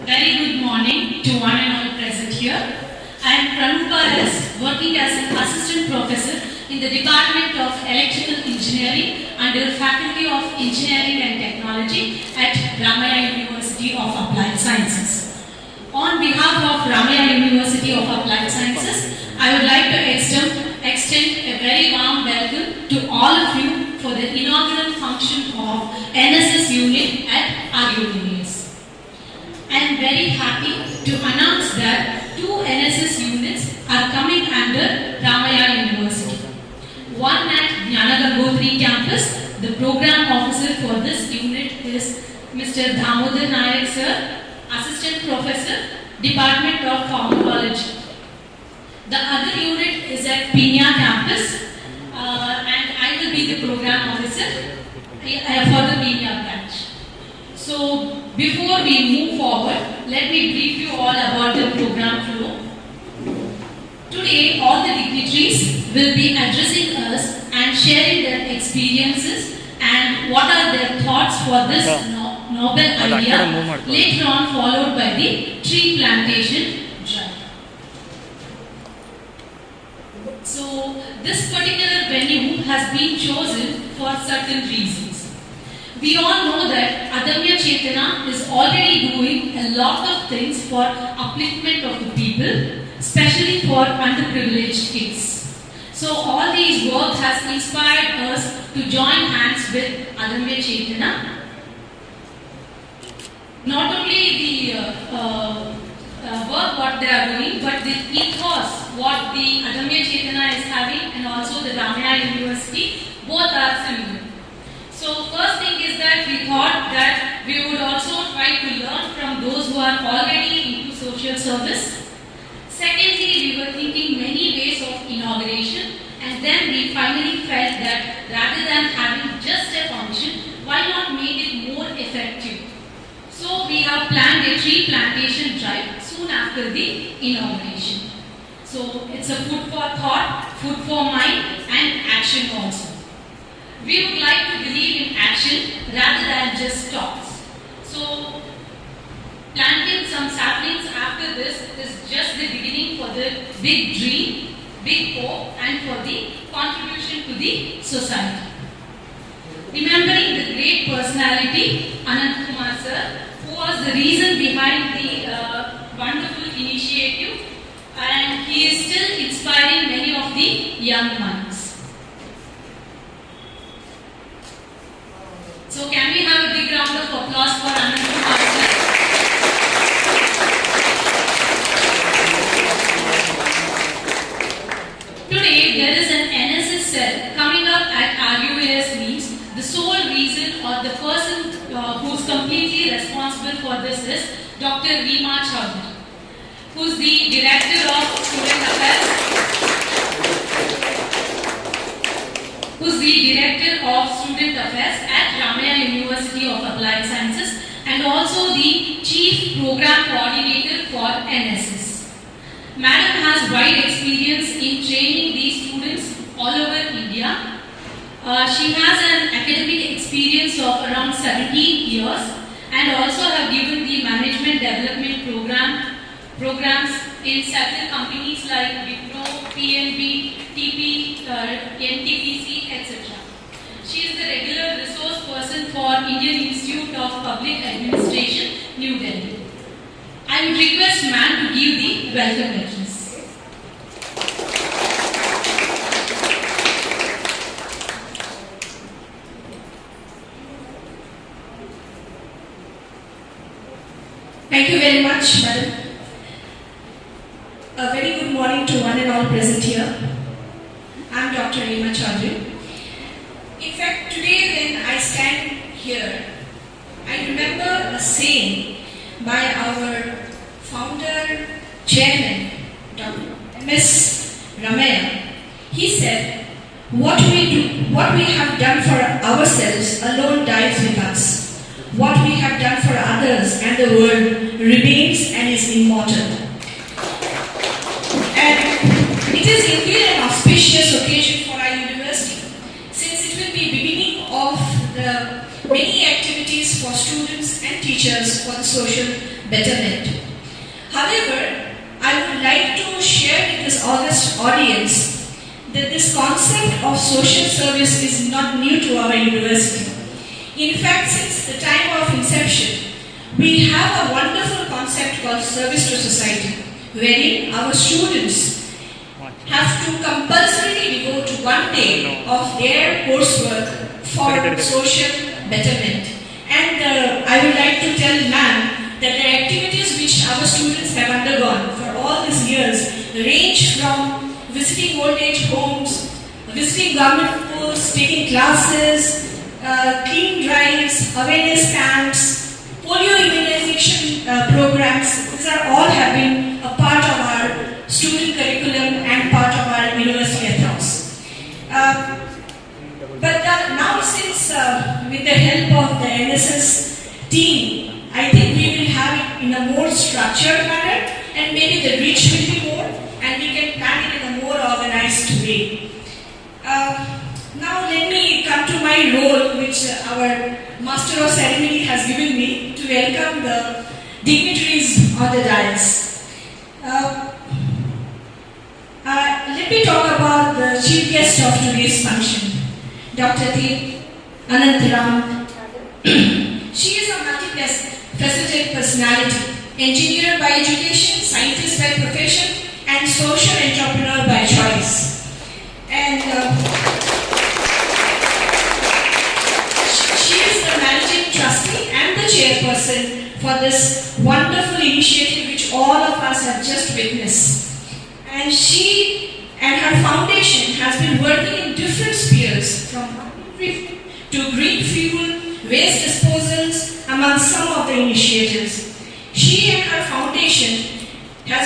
Very good morning to one and all present here. I am Pranupa S, working as an assistant professor in the Department of Electrical Engineering under Faculty of Engineering and Technology at Ramaiah University of Applied Sciences. On behalf of Ramaiah University of Applied Sciences, I would like to extend a very warm welcome to all of you for the inaugural function of NSS unit at RUNS. I am very happy to announce that 2 NSS units are coming under Ramaiah University. One at Jnanagangotri campus. The program officer for this unit is Mr. Damodar Nayak sir, Assistant Professor, Department of Pharmacology. The other unit is at Pinya campus and I will be the program officer for the Pinya branch. So before we move forward, let me brief you all about the program flow. Today, all the dignitaries will be addressing us and sharing their experiences and what are their thoughts for this noble idea, later on followed by the tree plantation drive. So, this particular venue has been chosen for certain reasons. We all know that Adamya Chetana is already doing a lot of things for upliftment of the people, especially for underprivileged kids. So all these work has inspired us to join hands with Adamya Chetana. Not only the work what they are doing, but the ethos what the Adamya Chetana is having and also the Ramaiah University, both are similar. So first thing is that we thought that we would also try to learn from those who are already into social service. Secondly, we were thinking many ways of inauguration, and then we finally felt that rather than having just a function, why not make it more effective? So we have planned a tree plantation drive soon after the inauguration. So it's a food for thought, food for mind, and action also. We would like to believe in action rather than just talks. So planting some saplings after this is just the beginning for the big dream, big hope, and for the contribution to the society. Remembering the great personality, Anant Kumar sir, who was the reason behind the wonderful initiative, and he is still inspiring many of the young minds. So can we have a big round of applause for Anant Kumar sir? Today there is an NSS cell coming up at RUAS means the sole reason or the person who is completely responsible for this is Dr. Reema Chaudhary, who is the Director of Student Affairs. At Ramaiah University of Applied Sciences and also the Chief Program Coordinator for NSS. Madam has wide experience in training these students all over India. She has an academic experience of around 17 years and also have given the management development programs in several companies like Wipro, PNB, TP, NTPC, etc. She is the regular resource person for Indian Institute of Public Administration, New Delhi. I would request ma'am to give the welcome address. Thank you very much, madam. A very good morning to one and all present here. I am Dr. Reema Chaudhary. In fact, today when I stand here, I remember a saying by our founder, chairman, Dr. M.S. Ramaiah. He said, what we have done for ourselves alone dies with us. What we have done for others and the world remains and is immortal. And it is indeed an auspicious occasion for our university, since it will be beginning of the many activities for students students and teachers for the social betterment. However, I would like to share with this august audience that this concept of social service is not new to our university. In fact, since the time of inception, we have a wonderful concept called service to society, wherein our students have to compulsorily devote 1 day of their coursework for social betterment. And I would like to tell ma'am that the activities which our students have undergone for all these years range from visiting old age homes, visiting government schools, taking classes, clean drives, awareness camps, polio immunization programs. These are all have been a part of our student curriculum and part of our university ethos. Now since with the help of the NSS team, I think we will have it in a more structured manner and maybe the reach will be more and we can plan it in a more organized way. Now let me come to my role which our Master of Ceremony has given me to welcome the dignitaries on the dais. Let me talk about the chief guest of today's function, Dr. T. Anantharam. She is a multifaceted personality, engineer by education, scientist by profession, and social entrepreneur by choice. And she is the managing trustee and the chairperson for this wonderful initiative which all of us have just witnessed. And she and her foundation has been working in different spheres, from to green fuel, waste disposals, among some of the initiatives. She and her foundation have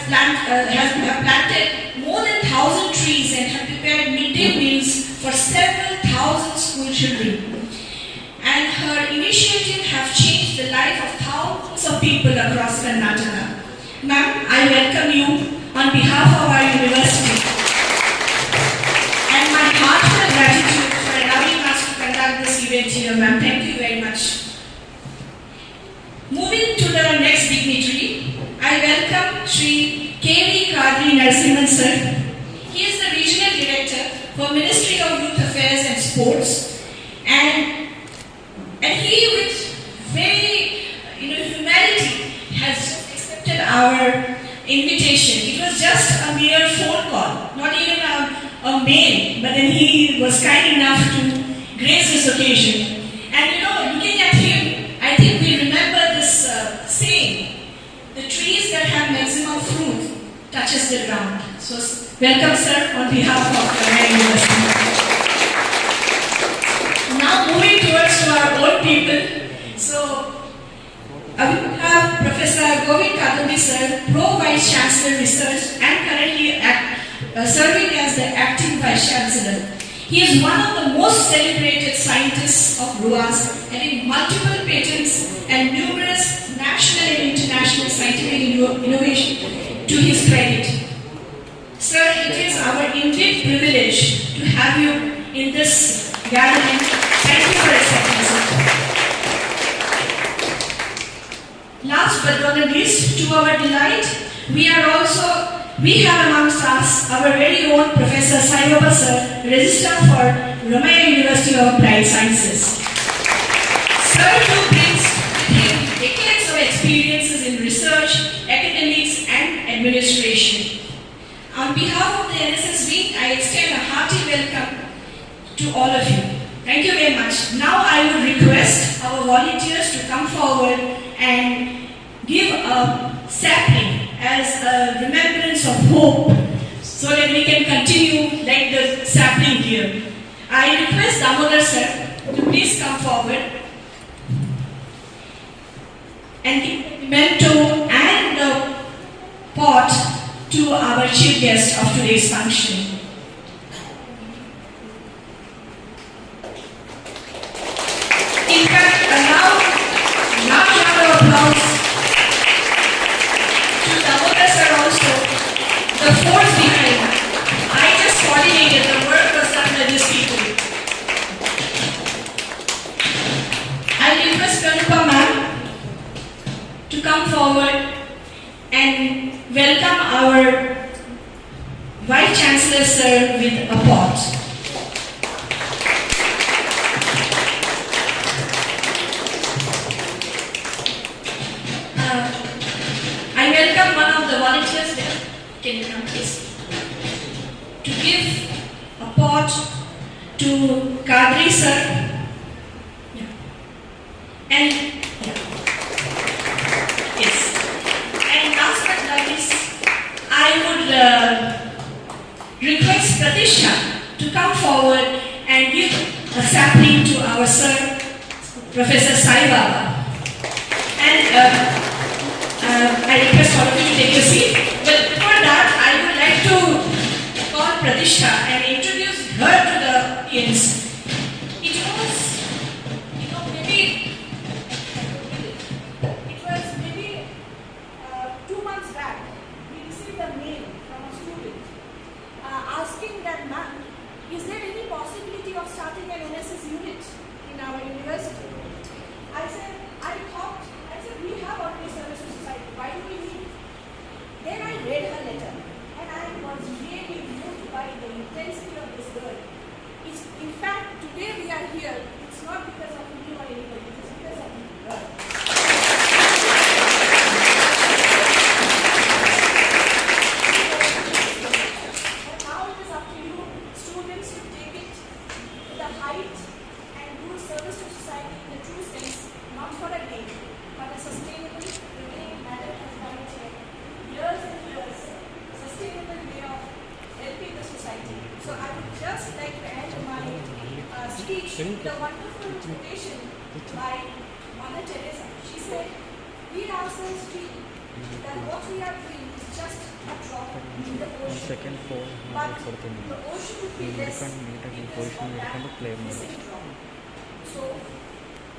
planted more than 1,000 trees and have prepared midday meals for several thousand school children. And her initiative have changed the life of thousands of people across Karnataka. Ma'am, I welcome you on behalf of our university. And my heartfelt gratitude for allowing us to conduct this event here, ma'am. Thank you very much. Moving to the next dignitary, I welcome Sri K.V. Kadri Narasimhan sir. He is the Regional Director for Ministry of Youth Affairs and Sports. And he with very humanity has accepted our invitation. It was just a mere phone call, not even a mail, but then he was kind enough to grace this occasion. And looking at him, I think we remember this saying, the trees that have maximum fruit touches the ground. So welcome sir on behalf of the university. Now moving towards to our own people. So we have Professor Govind Kadambi sir, Pro Vice Chancellor Research and currently serving as the Acting Vice Chancellor. He is one of the most celebrated scientists of RUAS, having multiple patents and numerous national and international scientific innovation to his credit. Sir, it is our indeed privilege to have you in this gathering. Thank you for accepting, sir. Last but not least, to our delight, we have amongst us our very own Professor Sai Baba sir, Registrar for Ramaiah University of Applied Sciences. Sir too brings with him decades of experiences in research, academics and administration. On behalf of the NSS wing, I extend a hearty welcome to all of you. Thank you very much. Now I would request our volunteers to come forward and give a sapling as a remembrance of hope so that we can continue like the sapling here. I request Damodar sir to please come forward and give a memento and the pot to our chief guest of today's function. In fact, a large round of applause to Damodar sir also, the force behind. I just coordinated, the work was done by these people. I request Pranupam forward and welcome our Vice Chancellor Sir with a pause. I welcome one of the volunteers there. Can you come please? To give a pot to Kadri sir. Yeah. And yeah. Yes. And last but not least, I would request Pratisha to come forward and give a sapling to our sir, Professor Sai Baba. And I request all of you to take a seat. But before that, I would like to call Pratisha and introduce her to the audience. It was, maybe 2 months back, we received a mail from a student asking that, ma'am, is there any possibility of starting an NSS unit in our university? I said, we have already service to society. Why do we need it? Then I read her letter and I was really moved by the intensity of this girl. In fact, today we are here, it's not because of me or anybody, it's because of her. And now it is up to you, students, to take it to the height and do service to society in the true sense, not for a day, but a sustainable, prevailing matter has done it years and years, sustainable way of helping the society. So I would just like to end my speech with a wonderful quotation by Mother Teresa. She said, we ourselves feel that what we are doing is just a drop in the ocean, but the ocean would be less because of that missing drop. So,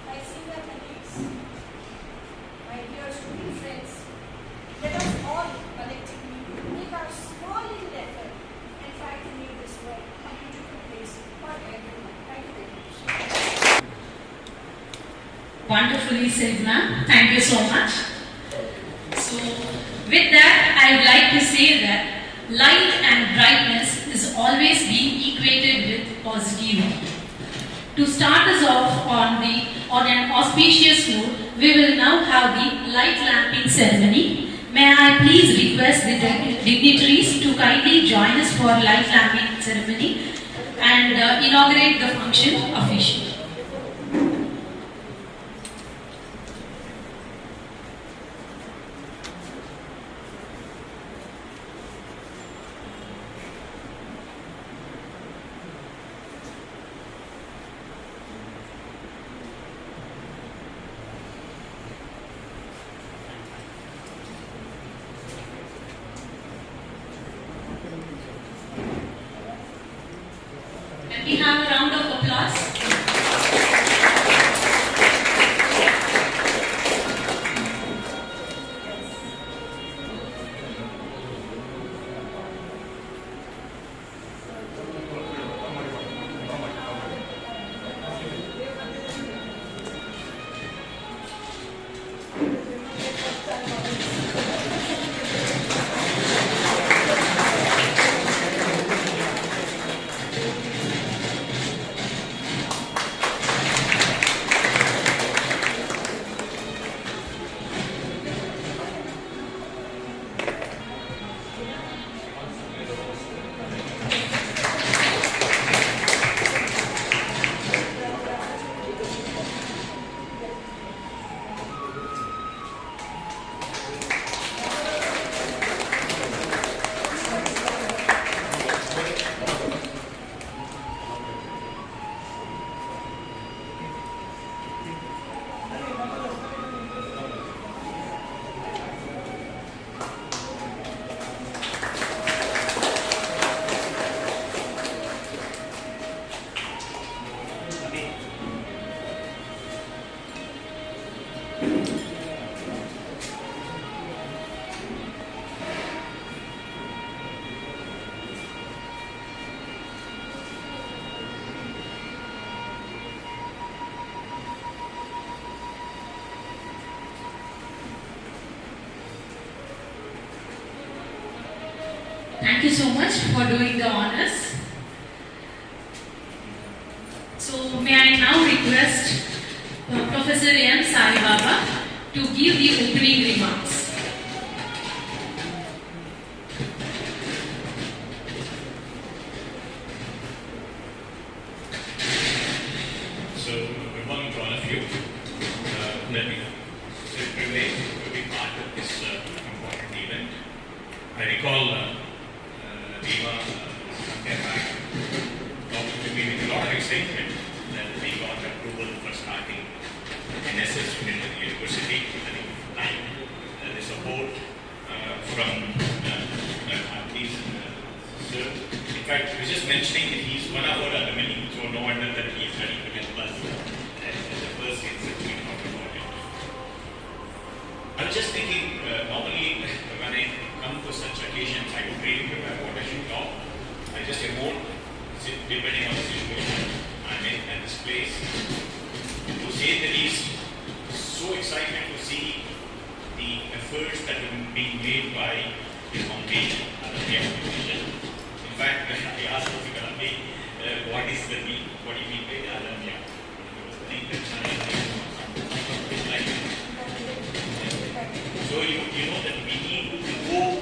my senior colleagues, my dear student friends, let us all collectively make our small little effort and try to make this world a beautiful place for everyone. Thank you very much. Wonderfully said, ma'am. Thank you so much. So, with that, I would like to say that light and brightness is always being equated with positivity. To start us off on an auspicious note, we will now have the light lamping ceremony. May I please request the dignitaries to kindly join us for light lamping ceremony and inaugurate the function officially. Can we have a round of applause? Thank you so much for doing the honors. So may I now request Professor M. Sai Baba to give the opening remarks. So, good morning to all of you. Let me say privilege to be part of this important event. I recall Deva some time back talking to me with a lot of excitement that we got approval for starting NSS within the university. I think the support from these sir. In fact, he was just mentioning that he's one of our alumni, so no wonder that he is ready to help us as the first instance we talked about it. I was just thinking, normally when I come to such occasions, I don't really prepare what I should talk. I just emote, depending on the situation I'm in at this place. To say the least, so excited to see the efforts that have been made by the foundation, the foundation. In fact, I asked Fikrambi, what is the mean? What do you mean by Alamya? So you know that we need to evoke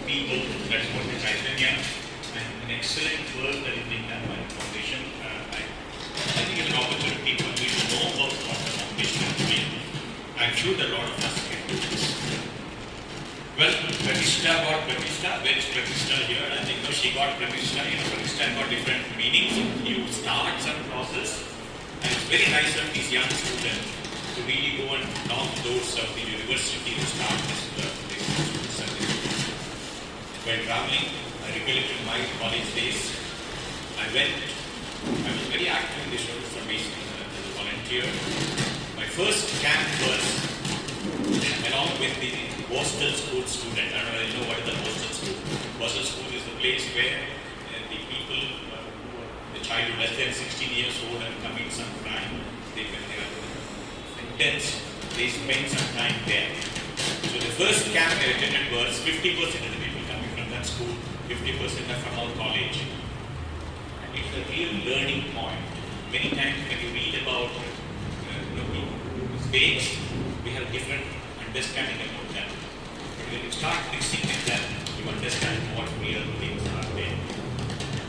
people. That's what the Chaitanya and an excellent work that is being done by the foundation. I think it's an opportunity for me to know about what the foundation is doing. I'm sure that a lot of us can do this. Well, Pratishtha got Pratishtha. Where is Pratishtha here? I think she got Pratishtha. Pratishtha got different meanings. You start some process, and it's very nice of these young students to really go and knock doors of the university to start this service. While traveling, I recollected my college days. I was very active in the social service as a volunteer. My first camp was along with the Boston School student. I don't know what is the Boston School. Boston School is the place where the people, the child less than 16 years old and commit some crime, they are intense, they spend some time there. So the first camp I attended was 50% of the people coming from that school, 50% are from our college. And it's a real learning point. Many times when you read about mistakes, we have different understanding about them. But when you start mixing with them, you understand what real things are there.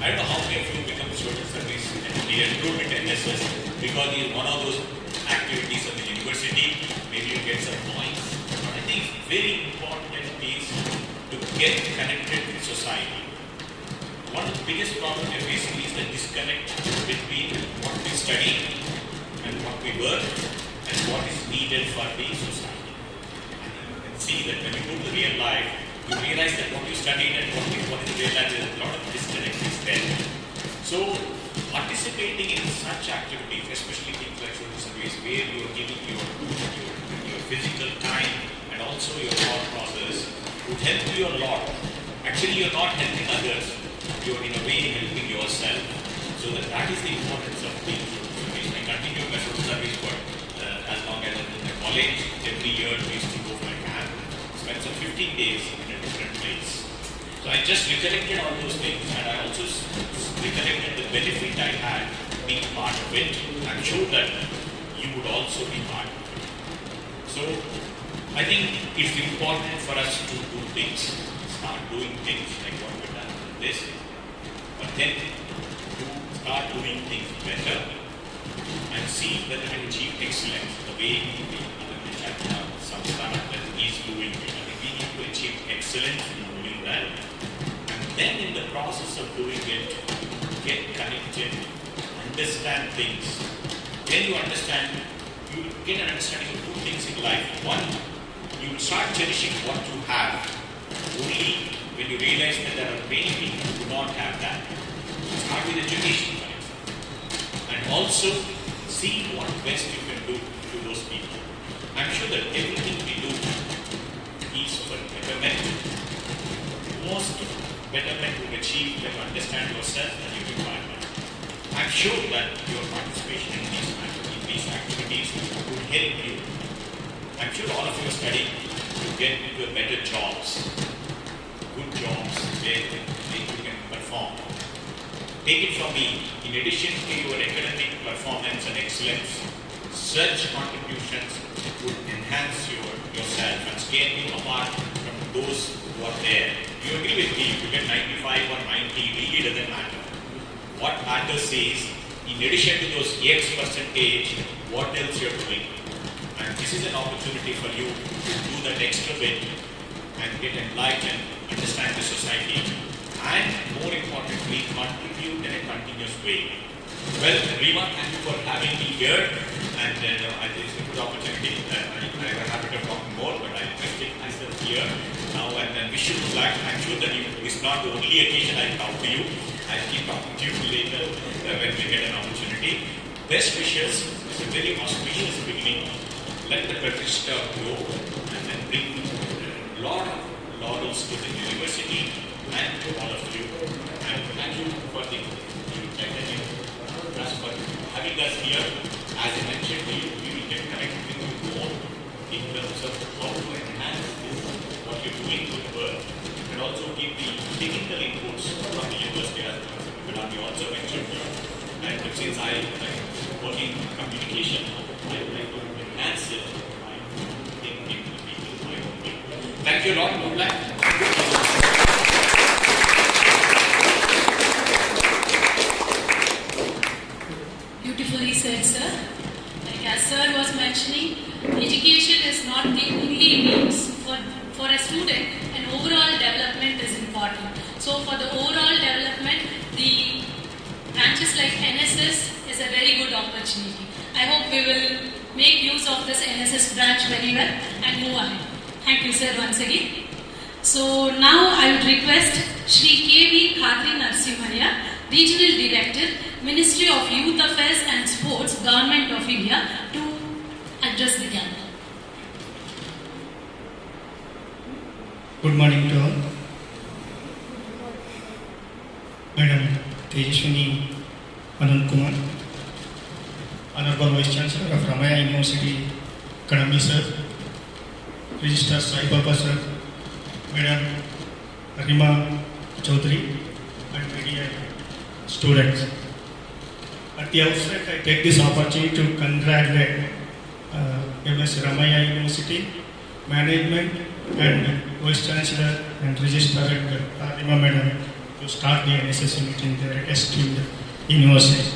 I don't know how many of you become social service and the enrollment NSS because it is one of those activities of the university. Maybe you get some points. But I think it's very important is to get connected with society. One of the biggest problems we are facing is the disconnect between what we study and what we work and what is needed for the society. See that when you go to real life, you realize that what you studied and what is real life, there is a lot of disconnect is there. So, participating in such activities, especially things like social service, where you are giving your physical time and also your thought process, would help you a lot. Actually, you are not helping others, you are in a way helping yourself. So that is the importance of being social service. I continue my social service for as long as I was in the college. Every year we used to go for a camp, spend some 15 days in a different place. So I just recollected all those things, and I also recollected the benefit I had being part of it. I'm sure that you would also be part of it. So I think it's important for us to do things, start doing things like what we've done with this, but then to start doing things better and see that we can achieve excellence the way the Samstana that is doing it. I think we need to achieve excellence in doing that. And then in the process of doing it, get connected, understand things. When you understand, you will get an understanding of two things in life. One, you will start cherishing what you have. Only when you realize that there are many people who do not have that. Start with education, for example. And also, see what best you can do to those people. I'm sure that everything we do is for betterment. Most betterment will achieve when you understand yourself and your environment. I'm sure that your participation in these activities would help you. I'm sure all of you are studying to get into better jobs, good jobs, say that you can perform. Take it from me, in addition to your academic performance and excellence, such contributions would enhance yourself and scale you apart from those who are there. You agree with me, if you get 95 or 90, really doesn't matter. What matters is, in addition to those X percentage, what else you're doing. And this is an opportunity for you to do that extra bit and get enlightened, understand the society, and more importantly, contribute in a continuous way. Well, Rima, thank you for having me here, and I think it's a good opportunity. I have a habit of talking more, but I'll restrict myself here now and then wish you good luck. I'm sure that it's not the only occasion I talk to you. I'll keep talking to you later when we get an opportunity. Best wishes. It's a very auspicious beginning. Let the Pratishtha grow and then bring a lot of laurels to the university and to all of you. And thank you for the for having us here. As I mentioned to you, we will get connected with you more in terms of how to enhance this, what you're doing with work, and also give the technical inputs from the university as well. But we also mentioned here, and since I work in communication, I would like to enhance it by thinking to people my own way. Thank you a lot. Good luck. Beautifully said, sir. Like as sir was mentioning, education is not the only means for a student, and overall development is important. So for the overall development, the branches like NSS is a very good opportunity. I hope we will make use of this NSS branch very well and move ahead. Thank you, sir, once again. So now I would request Shri K.V. Khadri Narsimhaya, Regional Director, Ministry of Youth Affairs and Sports, Government of India, to address the gathering. Good morning to all. Madam Tejaswini Anand Kumar, Honorable Vice Chancellor of Ramaya University, Kadambi sir, Registrar Sai Baba sir, Madam Rima Chaudhary, and media students. At the outset, I take this opportunity to congratulate MS Ramaya University, management, and Vice Chancellor and Registrar at Rima Madam to start the NSS unit in the latest university.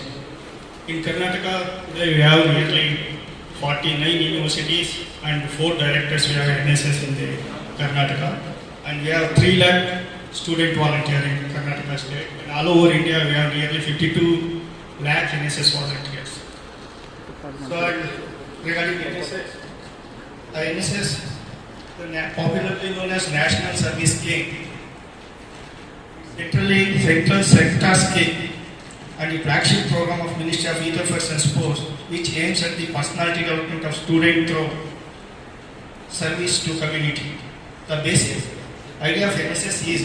In Karnataka, today we have nearly 49 universities and 4 directors we have NSS in the Karnataka, and we have 3 lakh student volunteering in Karnataka state, and all over India we have nearly 52 lakh NSS volunteers. So regarding the NSS, popularly known as National Service Scheme, literally central sector scheme and the flagship program of Ministry of Youth Affairs and Sports, which aims at the personality development of student through service to community. The basic idea of NSS is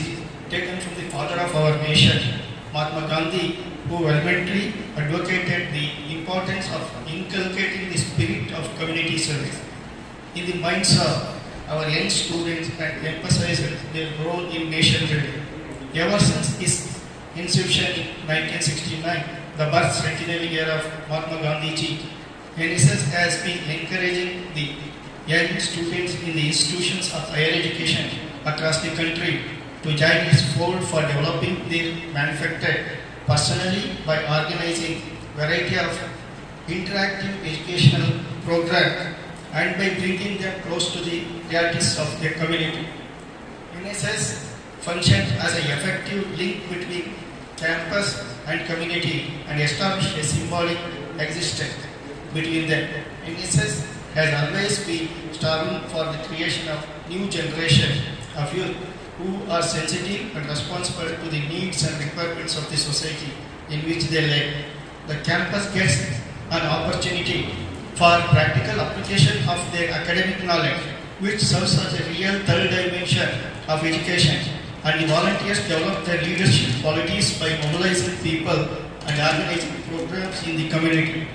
taken from the father of our nation, Mahatma Gandhi, who vehemently advocated the importance of inculcating the spirit of community service in the minds of our young students and emphasized their role in nation building. Ever since its inception in 1969, the birth centenary year of Mahatma Gandhi ji, NSS has been encouraging the young students in the institutions of higher education across the country to join its fold for developing their manufactured personally by organizing variety of interactive educational programs and by bringing them close to the realities of their community. NSS functions as an effective link between campus and community and established a symbolic existence between them. NSS has always been striving for the creation of new generation of youth who are sensitive and responsible to the needs and requirements of the society in which they live. The campus gets an opportunity for practical application of their academic knowledge, which serves as a real third dimension of education, and the volunteers develop their leadership qualities by mobilizing people and organizing programs in the community.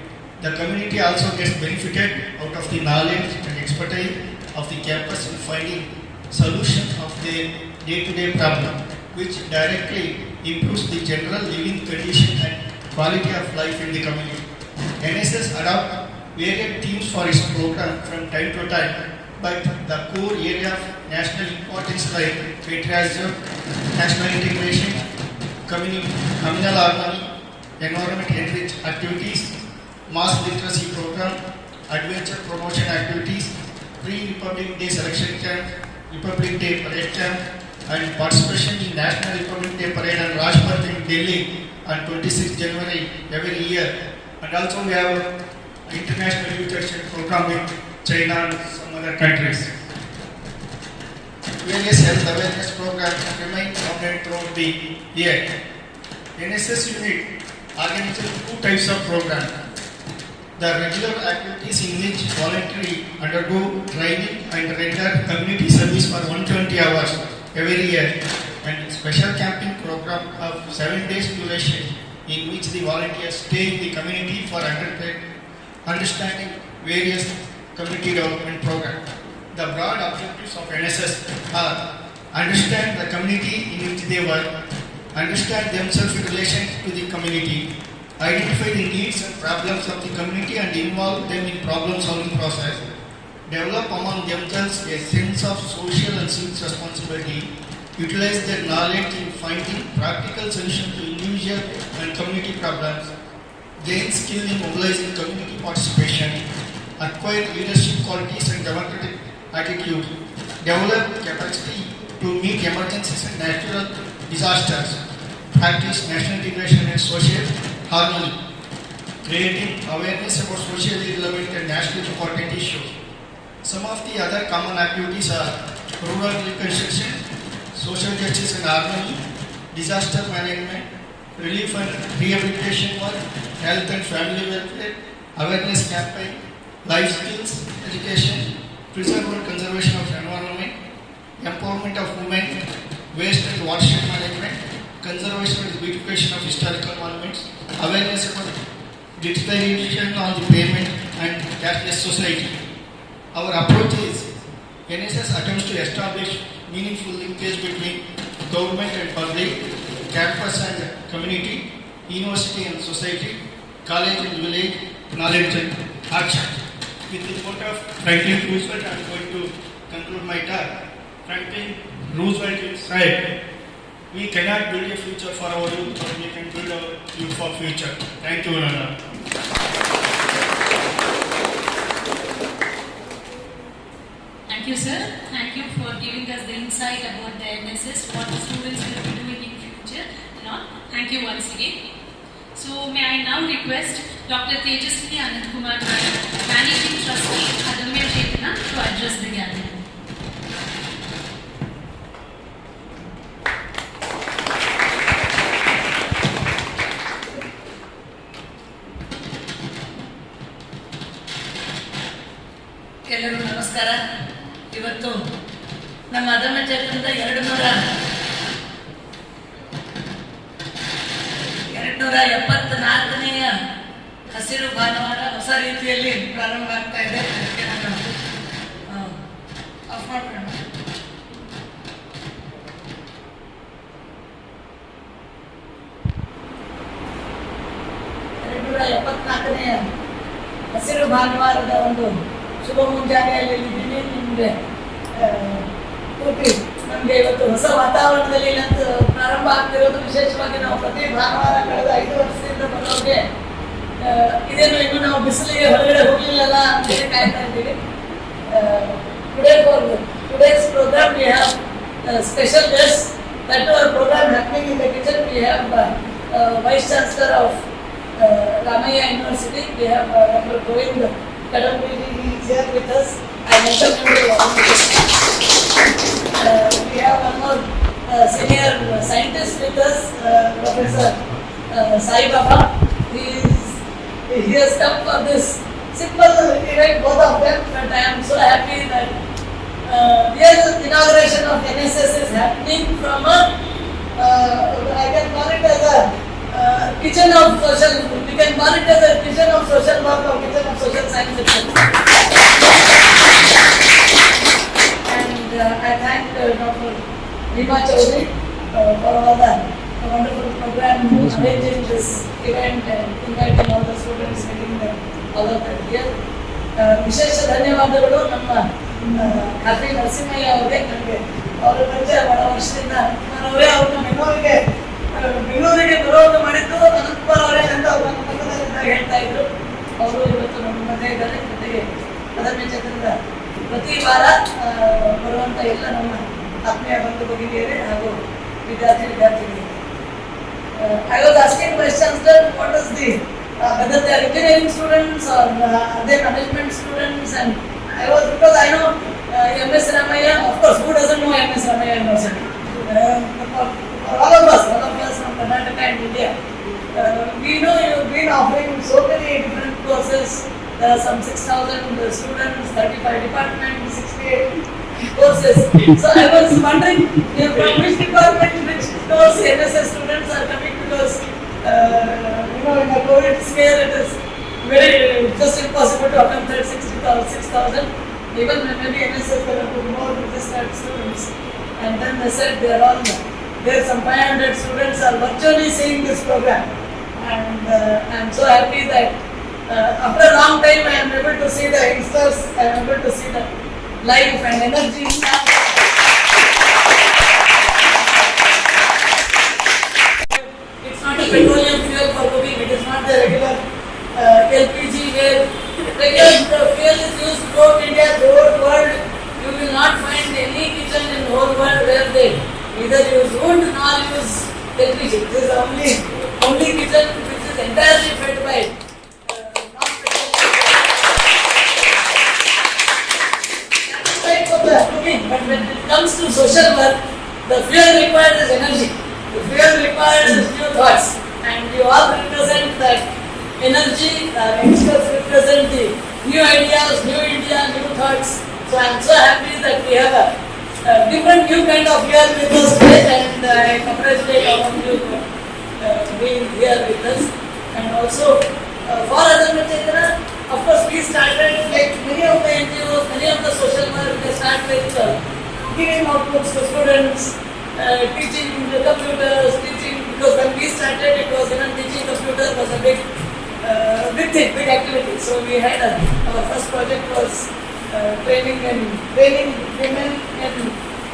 The community also gets benefited out of the knowledge and expertise of the campus in finding solutions of their day-to-day problem. which directly improves the general living condition and quality of life in the community. NSS adopt various themes for its program from time to time, but the core area of national importance like patriotism, national integration, communal harmony, environment enriched activities, mass literacy program, adventure promotion activities, pre-Republic Day selection camp, Republic Day parade camp, and participation in National Republic Day parade and Rajpath in Delhi on 26 January every year. And also we have international youth exchange program with China and some other countries. Various health awareness programs remain prominent throughout the year. NSS unit organizes two types of programs. The regular activities in which voluntary undergo training and render community service for 120 hours every year, and special camping program of 7 days duration in which the volunteers stay in the community for understanding various community development programs. The broad objectives of NSS are understand the community in which they work, understand themselves in relation to the community, identify the needs and problems of the community and involve them in problem solving process, develop among themselves a sense of social and civic responsibility, utilize their knowledge in finding practical solutions to individual and community problems, gain skill in mobilizing community participation, acquire leadership qualities and democratic attitude, develop capacity to meet emergencies and natural disasters, practice national integration and social harmony, creating awareness about socially relevant and nationally important issues. Some of the other common activities are rural reconstruction, social justice and harmony, disaster management, relief and rehabilitation work, health and family welfare, awareness campaign, life skills, education, preserve and conservation of environment, empowerment of women, waste and watershed management, conservation and beautification of historical monuments, awareness about digitalization on the payment and cashless society. Our approach is NSS attempts to establish meaningful linkage between government and public, campus and community, university and society, college and village, knowledge and action. With the quote of Franklin Roosevelt, I am going to conclude my talk. Franklin Roosevelt said, "We cannot build a future for our youth, but we can build our youth for future." Thank you, Nana. Thank you, sir. Thank you for giving us the insight about the NSS, what the students will be doing in future and all. Thank you once again. So may I now request Dr. Tejaswini Anand Kumar, Managing Trustee, Adamya Chetana, to address the gathering. ಎಲ್ಲರಿಗೂ ನಮಸ್ಕಾರ. ಇವತ್ತು ನಮ್ಮ ಅದಮ್ಯ ಚೇತನದ 274ನೆಯ ಹಸಿರು ಭಾನುವಾರ ಹೊಸ ರೀತಿಯಲ್ಲಿ ಪ್ರಾರಂಭ ಆಗ್ತಾ ಇದೆ. ಅದಕ್ಕೆ ನಾನು ಆಫ್ ಮಾಡ್ಕೊಳ್ಳೋಣ. 274ನೆಯ ಹಸಿರು ಭಾನುವಾರದ ಒಂದು ಶುಭ ಮುಂಜಾನೆಯಲ್ಲಿ ಇದ್ದೀನಿ. ನಿಮಗೆ ನಮಗೆ ಇವತ್ತು ಹೊಸ ವಾತಾವರಣದಲ್ಲಿ ಇವತ್ತು ಪ್ರಾರಂಭ ಆಗ್ತಿರೋದು. ವಿಶೇಷವಾಗಿ ನಾವು ಪ್ರತಿ ಭಾನುವಾರ ಕಳೆದ 5 ವರ್ಷದಿಂದ ಬರೋರಿಗೆ ಇದೇನು ಇನ್ನು ನಾವು ಬಿಸಿಲಿಗೆ ಹೊರಗಡೆ ಹೋಗಲಿಲ್ಲಲ್ಲ ಅಂತೇಳಿ ಕಾಯ್ತಾ ಇದ್ದೀವಿ. Today's program we have special guests. That our program happening in the kitchen. We have Vice Chancellor of Ramaiah University. We have Dr. Govind Kadambiri. He is here with us. I welcome him to all. We have one more senior scientist with us, Professor Sai Baba. He has come for this simple event, both of them, but I am so happy that here the inauguration of NSS is happening from I can call it as a kitchen of social, we can call it as a kitchen of social work or kitchen of social science itself. And I thank Dr. Rima Chaudhary for all the wonderful program, arranging this event and inviting all the students, meeting them, all of them here. ವಿಶೇಷ ಧನ್ಯವಾದಗಳು ನಮ್ಮ happy Narasimhaiah ಅವರಿಗೆ. ನನಗೆ ಅವರ ಪರಿಚಯ ಬಹಳ ವರ್ಷದಿಂದ ಅವರೇ ಅವ್ರನ್ನ ಬೆಂಗಳೂರಿಗೆ ಬರೋದು ಮಾಡಿದ್ದು ಅನಂತಕುಮಾರ್ ಅವರೇ ಅಂತ ಅವರು ನಮ್ಮ ಪಕ್ಕದಲ್ಲಿದ್ದಾಗ ಹೇಳ್ತಾ ಇದ್ರು. ಅವರು ಇವತ್ತು ನಮ್ಮ ಮನೆ ಇದ್ದಾರೆ. ಜೊತೆಗೆ ಅದನ್ನೇ ಚಿತ್ರದ ಪ್ರತಿ ವಾರ ಬರುವಂಥ ಎಲ್ಲ ನಮ್ಮ ಆತ್ಮೀಯ ಬಂಧು ಭಗಿನಿಯರೇ ಹಾಗೂ ವಿದ್ಯಾರ್ಥಿಗಳಿಗೆ. I was asking Vice Chancellor what is the whether they are engineering students or are they management students, and because I know MS Ramaiah, of course, who doesn't know MS Ramaiah University? All of us from Karnataka and India, we know you've been offering so many different courses. There are some 6,000 students, 35 departments, 68 courses. So I was wondering from which department, which course NSS students are coming, because in the COVID scare it is very just impossible to accommodate 6,000. Even maybe NSS there are more registered students. And then they said there's some 500 students are virtually seeing this program. And I'm so happy that after a long time I am able to see the youngsters, I am able to see the life and energy. It's not a petroleum fuel for cooking, it is not the regular LPG where regular fuel is used throughout India, throughout the world. You will not find any kitchen in the whole world where they either use wood nor use LPG. This is the only kitchen which is entirely fed by but when it comes to social work, the fuel required is energy. The fuel required is new thoughts. And you all represent that energy, youngsters represent the new ideas, new India, new thoughts. So I am so happy that we have a different new kind of fuel with us today, and I congratulate all of you for being here with us. And also for Adamya Chetana, of course, we started like many of the NGOs, many of the social work, they start with giving outputs to students, teaching the computers, because when we started, it was even teaching computers was a big thing, big activity. So we had our first project was training women in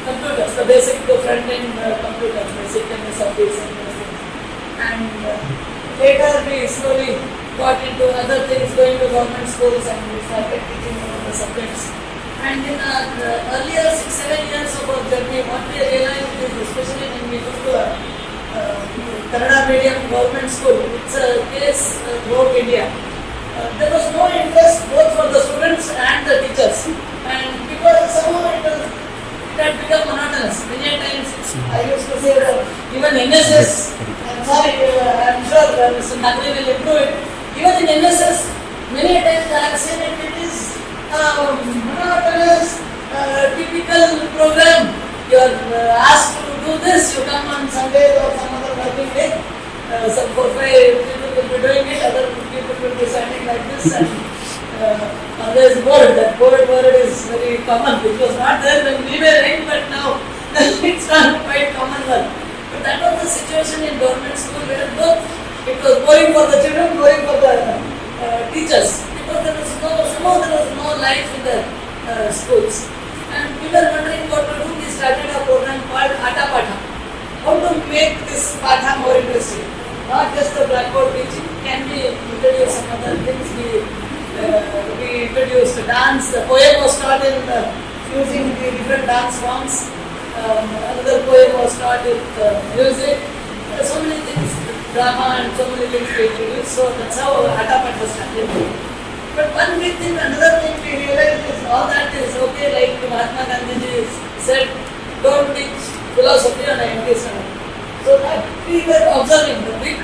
computers, the basic front-end computers, basic MS Office and those things. And later we slowly got into other things, going to government schools, and we started teaching all the subjects. And in our earlier 6-7 years of our journey, what we realized is, especially when we go to a Kannada medium government school, it's a case throughout India. There was no interest both for the students and the teachers, and because somehow it had become monotonous. Many times I used to say that even NSS, I'm sorry, I'm sure Mr. Nagri will improve it. Even in NSS, many times I have seen it is monotonous, typical program. You are asked to do this, you come on Sunday or some other working day. Some 4-5 people will be doing it, other people will be standing like this, and there is board. That board word is very common. It was not there when we were in, but now it's not quite common word. But that was the situation in government school, where both it was boring for the children, boring for the teachers, because there was no life in the schools. And we were wondering what to do. We started a program called Atta Patha. How to make this Patha more interesting? Not just the blackboard teaching. Can we introduce some other things? We introduced dance. The poem was taught in using the different dance forms. Another poem was taught with music. So many things, drama and so many things we introduced. So that's how Atta Patha started. But one big thing, another thing we realized is all that is okay, like Mahatma Gandhi said, don't teach philosophy on an empty stomach. So that we were observing the big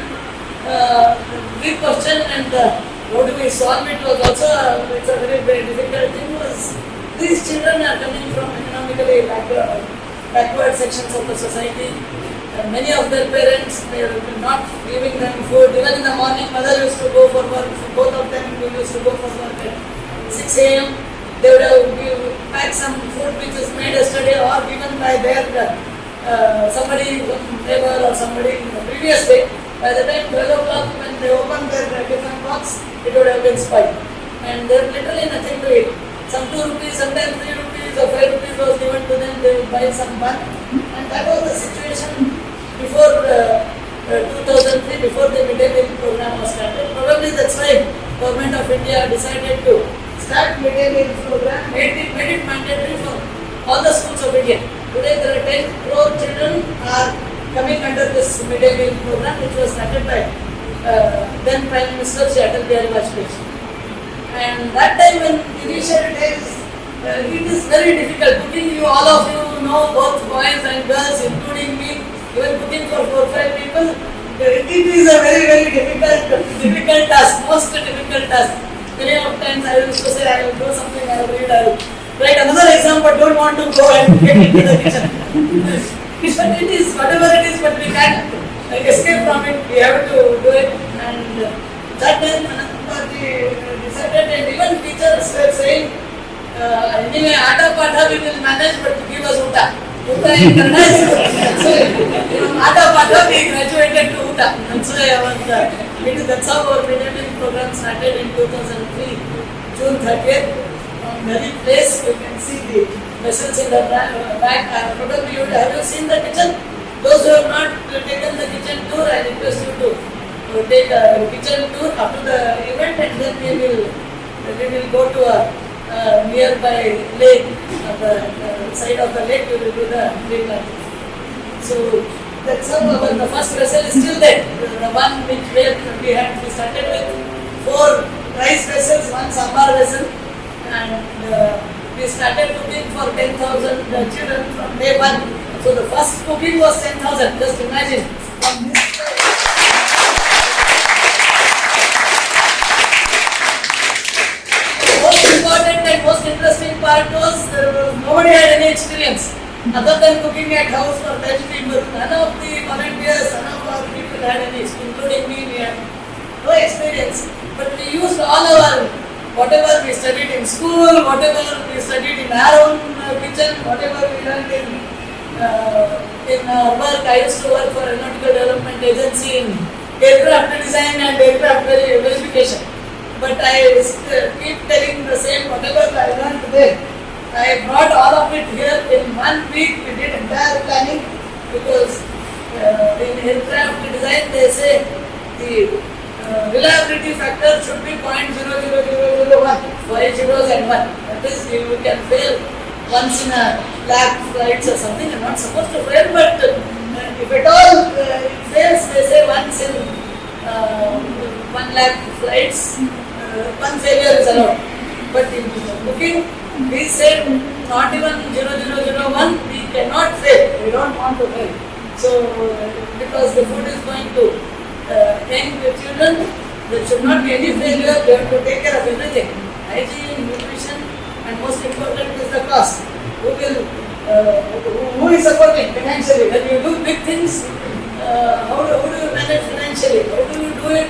question, and how do we solve it was also it's a very, very difficult thing. Was these children are coming from economically backward sections of the society. And many of their parents were not giving them food. Even in the morning, mother used to go for work. Both of them used to go for work at 6 a.m. They would have packed some food which was made yesterday or given by their somebody from neighbor or somebody in the previous day, by the time 12 o'clock when they opened their different box, it would have been spoiled. And there literally nothing to eat. Some 2 rupees, sometimes 3 rupees or 5 rupees was given to them, they would buy some bun. And that was the situation before 2003, before the midday meal program was started. Probably that's why Government of India decided to start midday meal program, made it mandatory for all the schools of India. Today there are 10 crore children are coming under this midday meal program, which was started by then Prime Minister Shri Atal Bihari Vajpayee. And that time when initial days, it is very difficult. Cooking, you all of you know, both boys and girls, including me, even cooking for 4 or 5 people, it is a very, very difficult task, most difficult task. Many of times I used to say, I will do something, I will read, I will write another exam, but don't want to go and get into the kitchen. But it is, whatever it is, but we can't escape from it, we have to do it. And that time Anantapati decided, and even teachers were saying, anyway, Aata Patha we will manage, but give us Uta. Uta in Kannada is so, Aata Patha we graduated to Uta. And so that's how our midday meal program started in 2003, June 30th. From very place, you can see the vessels in the back. Probably you have you seen the kitchen? Those who have not taken the kitchen tour, I request you to take a kitchen tour after the event, and then we will go to a nearby lake, the side of the lake, we will do the drink. So that's how the first vessel is still there. The one which we started with 4 rice vessels, 1 sambar vessel, and we started cooking for 10,000 children from day 1. So the first cooking was 10,000. Just imagine. From this most important and most interesting part was nobody had any experience other than cooking at house for 10 people. None of the volunteers, none of our people had any experience, including me. We had no experience, but we used all our whatever we studied in school, whatever we studied in our own kitchen, whatever we learned in our work. I used to work for Aeronautical Development Agency in aircraft design and aircraft verification. But I keep telling the same, whatever I learned today, I brought all of it here in 1 week. We did entire planning because in aircraft design they say the reliability factor should be 0.00001 for each zeros and 1. That is, you can fail once in a lakh flights or something. You're not supposed to fail, but if at all it fails, they say once in 1 lakh flights, 1 failure is allowed. But in cooking, we said not even 0.001, we cannot fail. We don't want to fail. So, because the food is going to young children, there should not be any failure. They have to take care of everything. Hygiene, nutrition, and most important is the cost. Who is supporting financially? When you do big things, how do you manage financially? How do you do it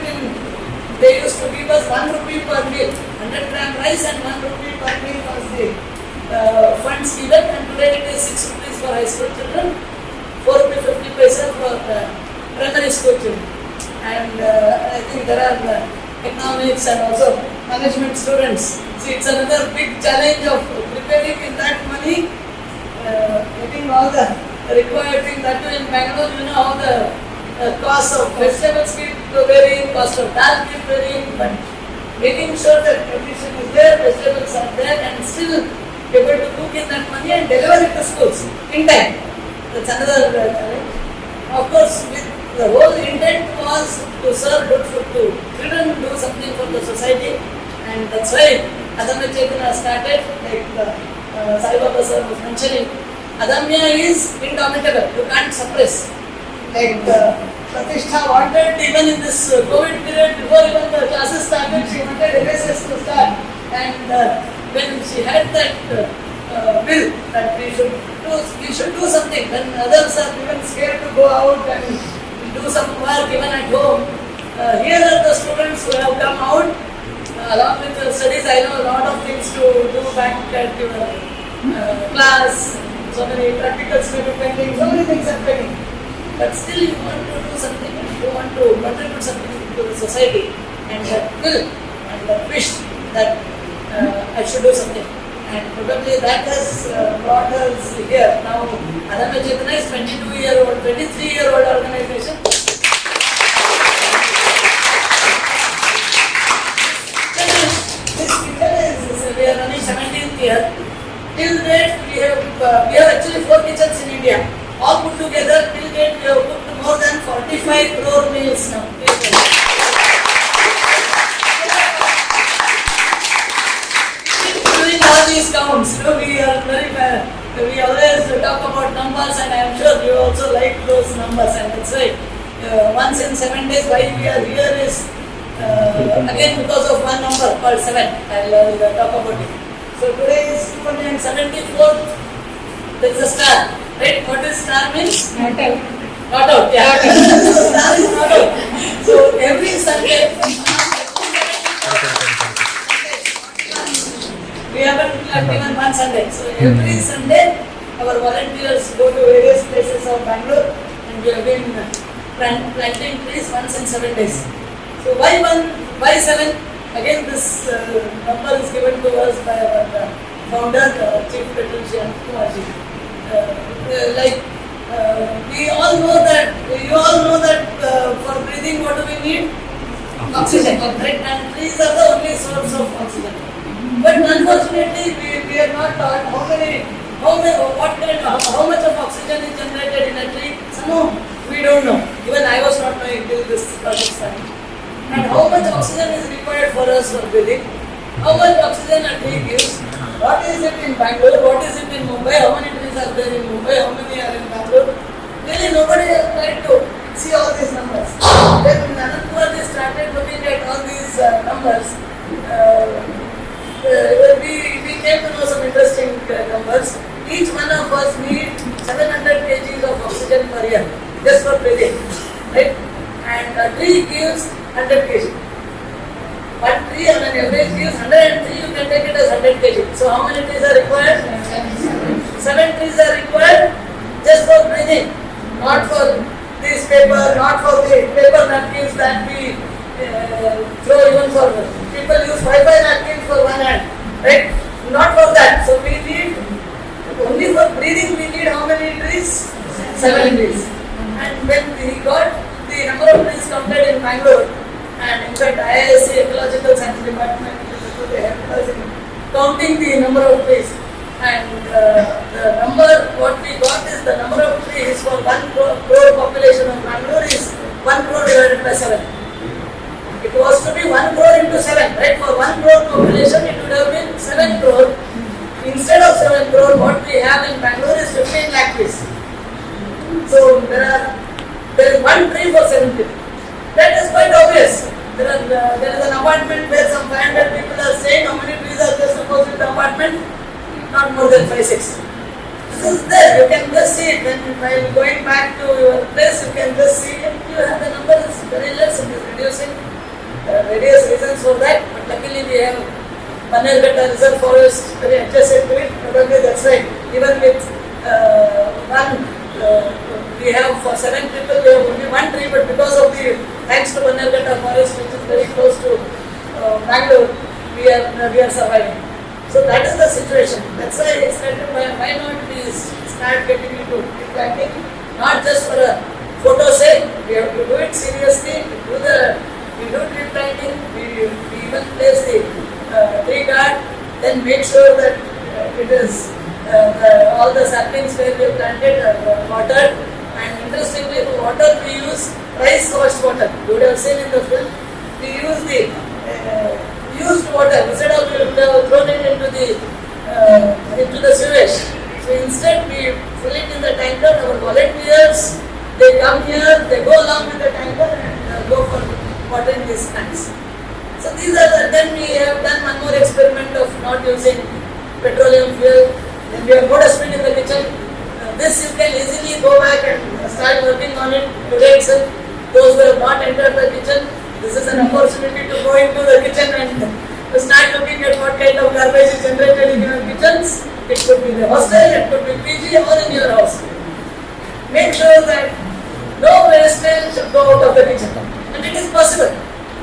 they used to give us 1 rupee per meal, 100 gram rice and 1 rupee per meal was the funds given, and today it is 6 rupees for high school children, 4 rupees 50 paisa for primary school children. And I think there are economics and also management students. See, it's another big challenge of preparing in that money, getting all the required things. That too in Bangalore, you know how the cost of vegetables keep varying, cost of dal keep varying, but making sure that nutrition is there, vegetables are there, and still able to cook in that money and deliver it to schools in time. That's another challenge. Of course, with the whole intent was to serve good food to children, do something for the society, and that's why Adamya Chaitanya started, like Sai Baba sir was mentioning. Adamya is indomitable, you can't suppress. Like Pratishtha wanted, even in this COVID period, before even the classes started, she wanted LSS to start. And when she had that bill that we should do something, when others are even scared to go out and do some work even at home, here are the students who have come out along with your studies. I know a lot of things to do back at your class. so many practicals may be pending, so many things are pending. But still you want to do something, you want to contribute something to the society, and that will and that wish that I should do something. And probably that has brought us here. Now, Adama Chetana is 22-year-old, 23-year-old organization. This kitchen is, we are running 17th year. Till date, we have actually 4 kitchens in India. All put together, till date, we have cooked more than 45 crore meals now. Doing all these counts, we are very we always talk about numbers, and I am sure you also like those numbers, and that's why once in 7 days why we are here is again because of one number called 7. I'll talk about it. So today is 274th. There is a star, right? What is star means? Not out. Not out, yeah. Star is not out. So every Sunday. We haven't given one Sunday. So every Sunday, our volunteers go to various places of Bangalore, and we have been planting trees once in 7 days. So why 7? Again, this number is given to us by our founder, Chief Petrosian Kumarji. We all know that, you all know that for breathing, what do we need? Oxygen, right? And trees are the only source of oxygen. But unfortunately, we are not taught how much of oxygen is generated in a tree. Somehow we don't know. Even I was not knowing till this project started. And how much oxygen is required for us for breathing? How much oxygen a tree gives? What is it in Bangalore? What is it in Mumbai? How many trees are there in Mumbai? How many are in Bangalore? Really, nobody has tried to see all these numbers. When Anand Kumar started looking at all these numbers, we came to know some interesting numbers. Each one of us needs 700 kgs of oxygen per year just for breathing, right? And a tree gives 100 kg. One tree on an average gives 103, you can take it as 100 kg. So how many trees are required? 7 trees are required just for breathing, not for this paper, not for the paper napkins that we throw even for people use 5 napkins for one hand, right? Not for that. So we need, only for breathing we need how many trees? 7 trees. And when we got the number of trees counted in Bangalore, and in fact IISc Ecological Science Department is counting the number of trees, and the number what we got is the number of trees for 1 crore population of Bangalore is 1 crore divided by 7. It was to be 1 crore into 7, right? For 1 crore population it would have been 7 crore. Instead of 7 crore, what we have in Bangalore is 15 lakh trees. So there is 1 tree for 7 people. That is quite obvious. There is an apartment where some 500 people are staying. How many trees are there supposed in the apartment? Not more than 5-6. This is there. You can just see it. While going back to your place, you can just see it. You have the number is very less. It is reducing. There are various reasons for that. But luckily we have Bannerghatta Reserve Forest very adjacent to it. Probably that's right. Even with we have for 7 people, we have only 1 tree, but because of the, thanks to Bannerghatta Forest, which is very close to Bangalore, we are surviving. So that is the situation. That's why I started, why not we start getting into tree planting, not just for a photo sake. We have to do it seriously. We do tree planting, we even place the tree guard, then make sure that it is all the saplings where we planted are watered. And interestingly, the water we use rice washed water. You would have seen in the film. We use the used water instead of we would have thrown it into the sewage. So instead, we fill it in the tanker. Our volunteers, they come here, they go along with the tanker and go for watering these plants. So these are. Then we have done one more experiment of not using petroleum fuel. Then we have put a spin in the kitchen. This you can easily go back and start working on it today itself. Those who have not entered the kitchen, this is an opportunity to go into the kitchen and to start looking at what kind of garbage is generated in your kitchens. It could be the hostel, it could be the PG or in your house. Make sure that no wastage should go out of the kitchen. And it is possible.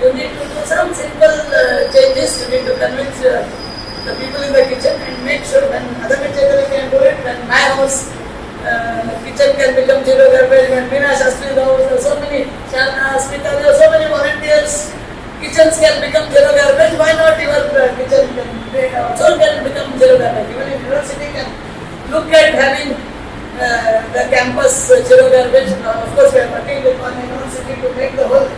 You need to do some simple changes. You need to convince the people in the kitchen and make sure when other kitchen can do it, then my house kitchen can become zero garbage. When Meena Shastri's house, there are so many, Shalna, Smita, there are so many volunteers. Kitchens can become zero garbage. Why not your kitchen also can become zero garbage? Even university can look at having the campus zero garbage. Of course, we are working with one university to make the whole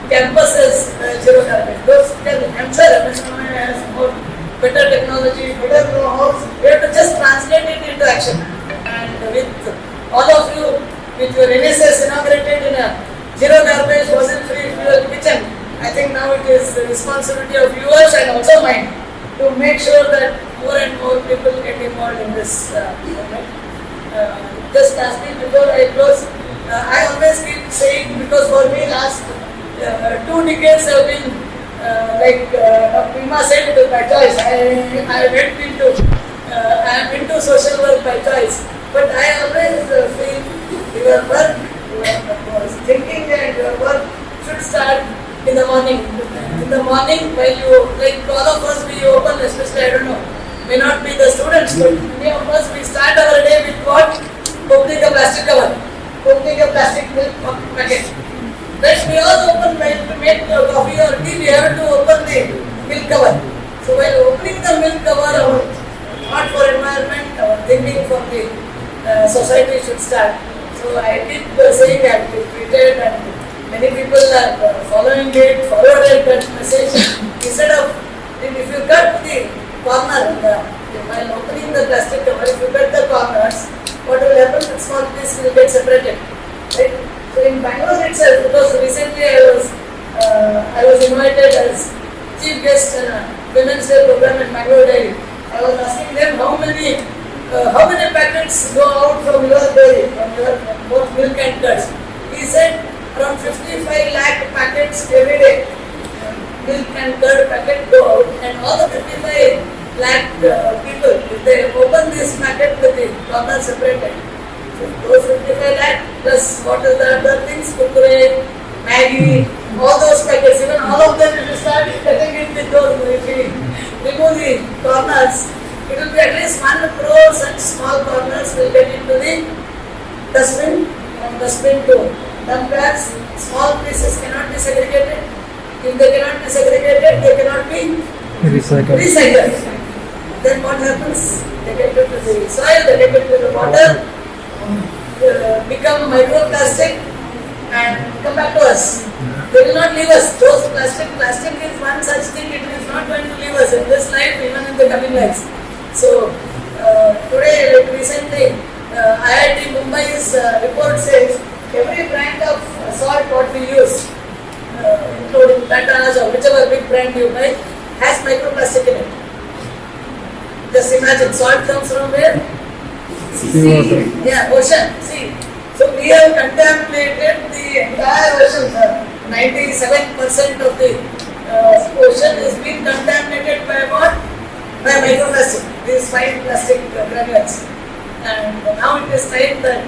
campus as zero garbage. Those can, I'm sure MSMI has more better technology, better know-how. We have to just translate it into action. And with all of you, with your NSS inaugurated in a zero garbage, fossil-free fuel kitchen, I think now it is the responsibility of yours and also mine to make sure that more and more people get involved in this movement. Just lastly, before I close, I always keep saying, because for me last 2 decades have been like Prima said, it is by choice. I went into, I am into social work by choice. But I always feel your work, your thinking and your work should start in the morning. In the morning, while you, like all of us, we open, especially, I don't know, may not be the students, but many of us, we start our day with what? Opening a plastic cover, opening a plastic milk packet. Then we all open, when we make coffee or tea, we have to open the milk cover. So while opening the milk cover, our thought for environment, our thinking for the society should start. So I keep saying that we tweeted and many people are following it, forwarded that message. Instead of, if you cut the corner, while opening the plastic cover, if you cut the corners, what will happen? The small piece will get separated. Right? So in Bangalore itself, because recently I was invited as chief guest in a Women's Day program in Bangalore Dairy. I was asking them how many packets go out from your dairy, from your both milk and curds. He said around 55 lakh packets every day, milk and curd packet go out, and all the 55 lakh people, if they open this packet with the corner separated, so those 55 lakh plus what is the other things, Kurkure, Maggi, all those packets, even all of them, if you start cutting it with those, if you remove the corners, it will be at least 1 crore such small corners will get into the dustbin, from dustbin to dump bags. Small pieces cannot be segregated. If they cannot be segregated, they cannot be recycled. Then what happens? They get into the soil, they get into the water, become microplastic and come back to us. They will not leave us. Those plastic is one such thing, it is not going to leave us in this life, even in the coming lives. So, today, like recently, IIT Mumbai's report says every brand of salt what we use, including Tata's or whichever big brand you buy, has microplastic in it. Just imagine, salt comes from where? Sea. Yeah, ocean, sea. So we have contaminated the entire ocean. 97% of the ocean is being contaminated by what? By microplastic, these fine plastic granules. And now it is time that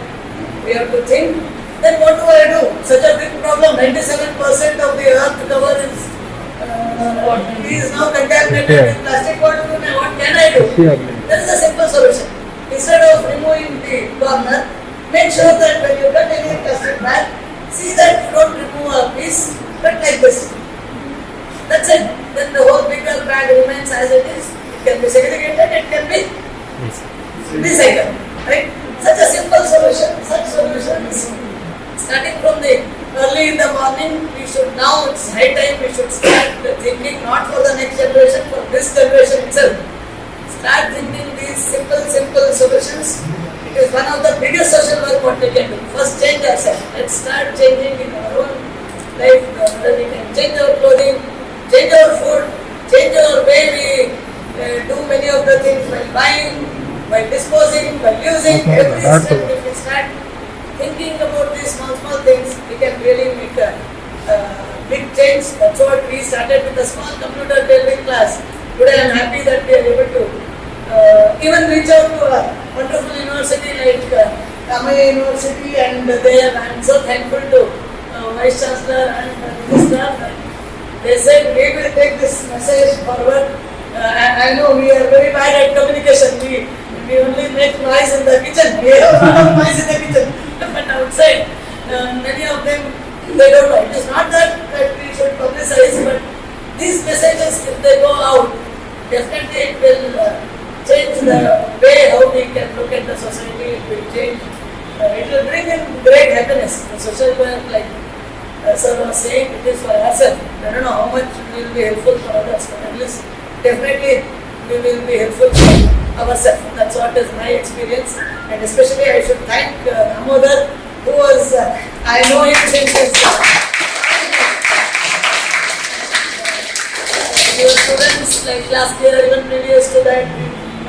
we have to think, then what do I do? Such a big problem, 97% of the earth cover is now contaminated with plastic. What can I do? There is a simple solution. Instead of removing the corner, make sure that when you cut any plastic bag, see that you don't remove a piece, but like this. That's it. Then the whole bigger bag remains as it is. It can be segregated, it can be recycled. Right? Such a simple solution, such solutions, starting from the early in the morning, we should now, it's high time, we should start thinking not for the next generation, for this generation itself. Start thinking these simple solutions. It is one of the biggest social work what we can do. First change ourselves. Let's start changing in our own life. We can change our clothing, change our food, change our way we do many of the things while buying, while disposing, while using. Every step, if we start thinking about these small things, we can really make a big change. That's what we started with a small computer tailoring class. Today I am happy that we are able to even reach out to a wonderful university. Thane University, and I am so thankful to Vice Chancellor and Minister. They said we will take this message forward. I know we are very bad at communication. We only make noise in the kitchen. We have a lot of noise in the kitchen, but outside, many of them they don't know. It is not that we should publicize, but these messages, if they go out, definitely it will change the way how we can look at the society. It will change. It will bring in great happiness. The social work, like sir was saying, it is for ourselves. I don't know how much we will be helpful for others, but at least definitely we will be helpful for ourselves. That's what is my experience. And especially I should thank Damodar, who was, I know him since his students, like last year, even previous to that,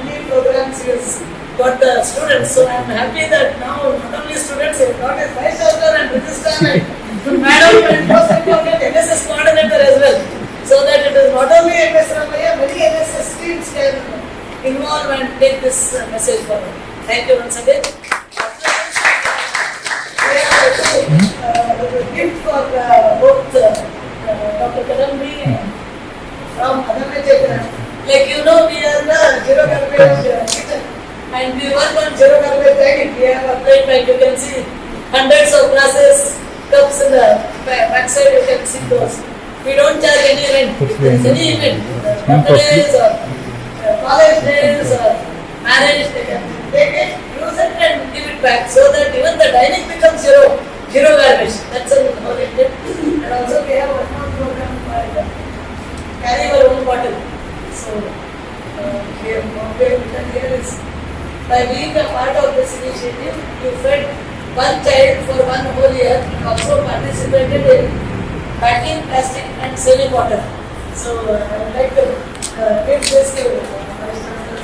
many programs he has got the students. So I am happy that now not only students, he has got his vice chancellor and registrar and madam and most important NSS coordinator as well. So that it is not only MS Ramaya, many NSS teams can involve and take this message forward. Thank you once again. We have a gift for both Dr. Kadambi from Adamya Chekra. Like you know, we are the zero garbage kitchen and we work on zero garbage tagging. We have applied, like you can see, hundreds of glasses, cups in the backside, you can see those. We don't charge any rent. If there is any event, birthdays or college days or marriage, they can take it, use it and give it back so that even the dining becomes zero garbage. That's a whole intent. And also we have one more program for carry your own bottle. So here, here is by being a part of this initiative, you fed one child for one whole year, also participated in packing plastic and saving water. So I would like to give this to Vice Chancellor.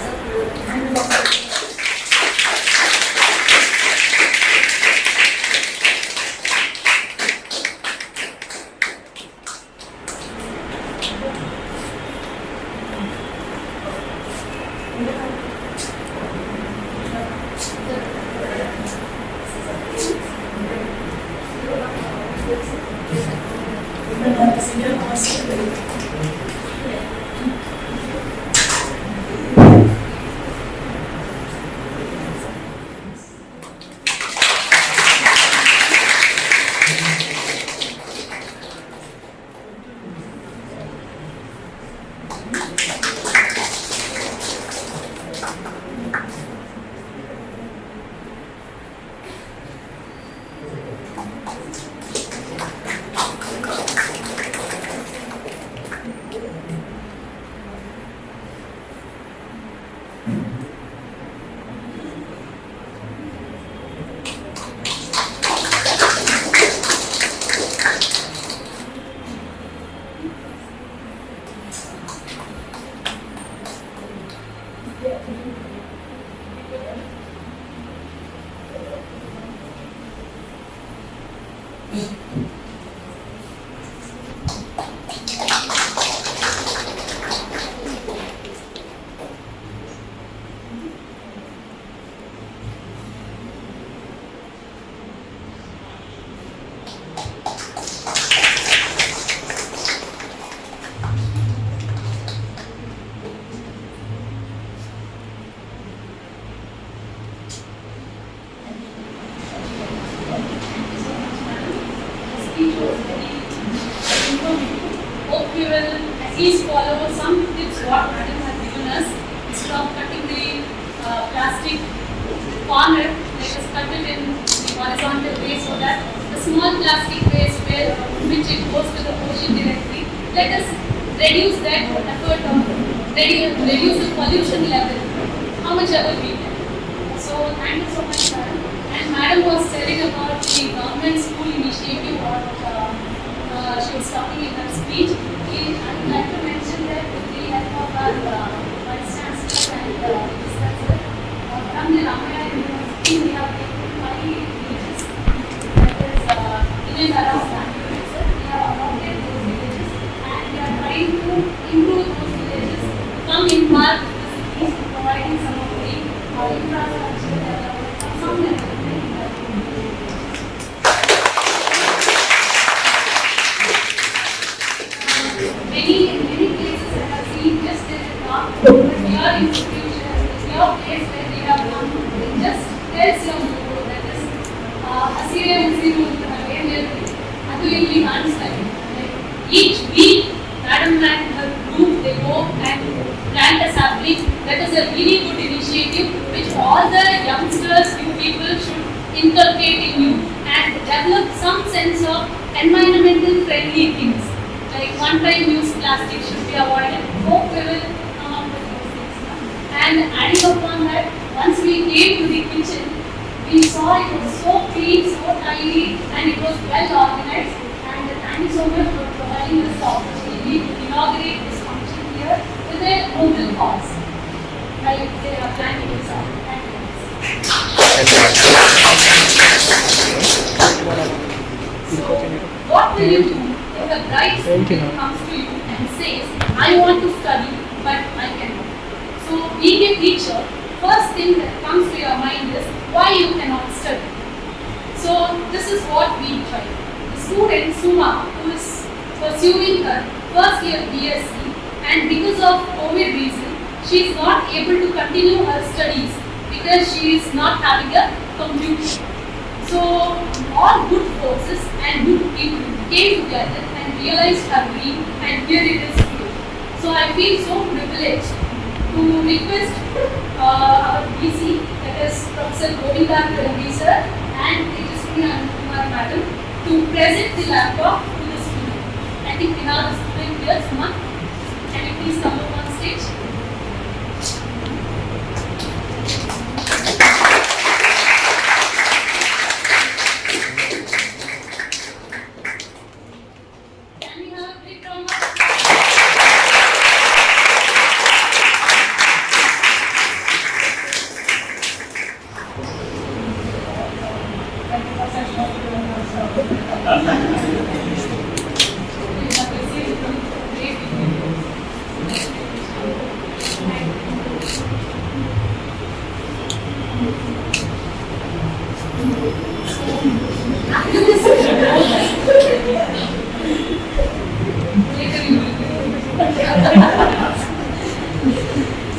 Hope we will at least follow some tips what Madam has given us. Instead of cutting the plastic corner, let us cut it in the horizontal way so that the small plastic waste which it goes to the ocean directly, let us reduce that effort of reduce the pollution level, how much ever we can. So thank you so much, Madam. And Madam was telling about the government school initiative what she was talking in her speech. I would like to mention that with the help of our Vice Chancellor and Minister from the Ramaya University, we have taken 5 villages, that is in and around Bangalore. We have adopted those villages and we are trying to improve those villages, come in part with the cities, providing some of the infrastructure development, some development. can't study. Like each week, Madam and her group, they go and plant a sapling. That is a really good initiative which all the youngsters, you people should inculcate in you and develop some sense of environmental friendly things. Like one-time use plastic should be avoided. Hope we will come up with those things. And adding upon that, once we came to the kitchen, we saw it was so clean, so tidy, and it was well organized. And thank you so much for providing us the opportunity to inaugurate this function here with a noble cause. Like they are planning this out. Thank you. So, what will you do if a bright student comes to you and says, I want to study, but I cannot? So, being a teacher, first thing that comes to your mind is why you cannot study. So, this is what we try. The student Suma, who is pursuing her first year BSc, and because of COVID reason, she is not able to continue her studies because she is not having a computer. So, all good forces and good people came together and realized her dream, and here it is here. So, I feel so privileged to request our BC, that is Professor Govinda Reddy sir and Tejaswini Anandkumar madam, to present the laptop to the student. I think we have a student here, Suma. Can you please come up on stage? Can we have a big round of applause?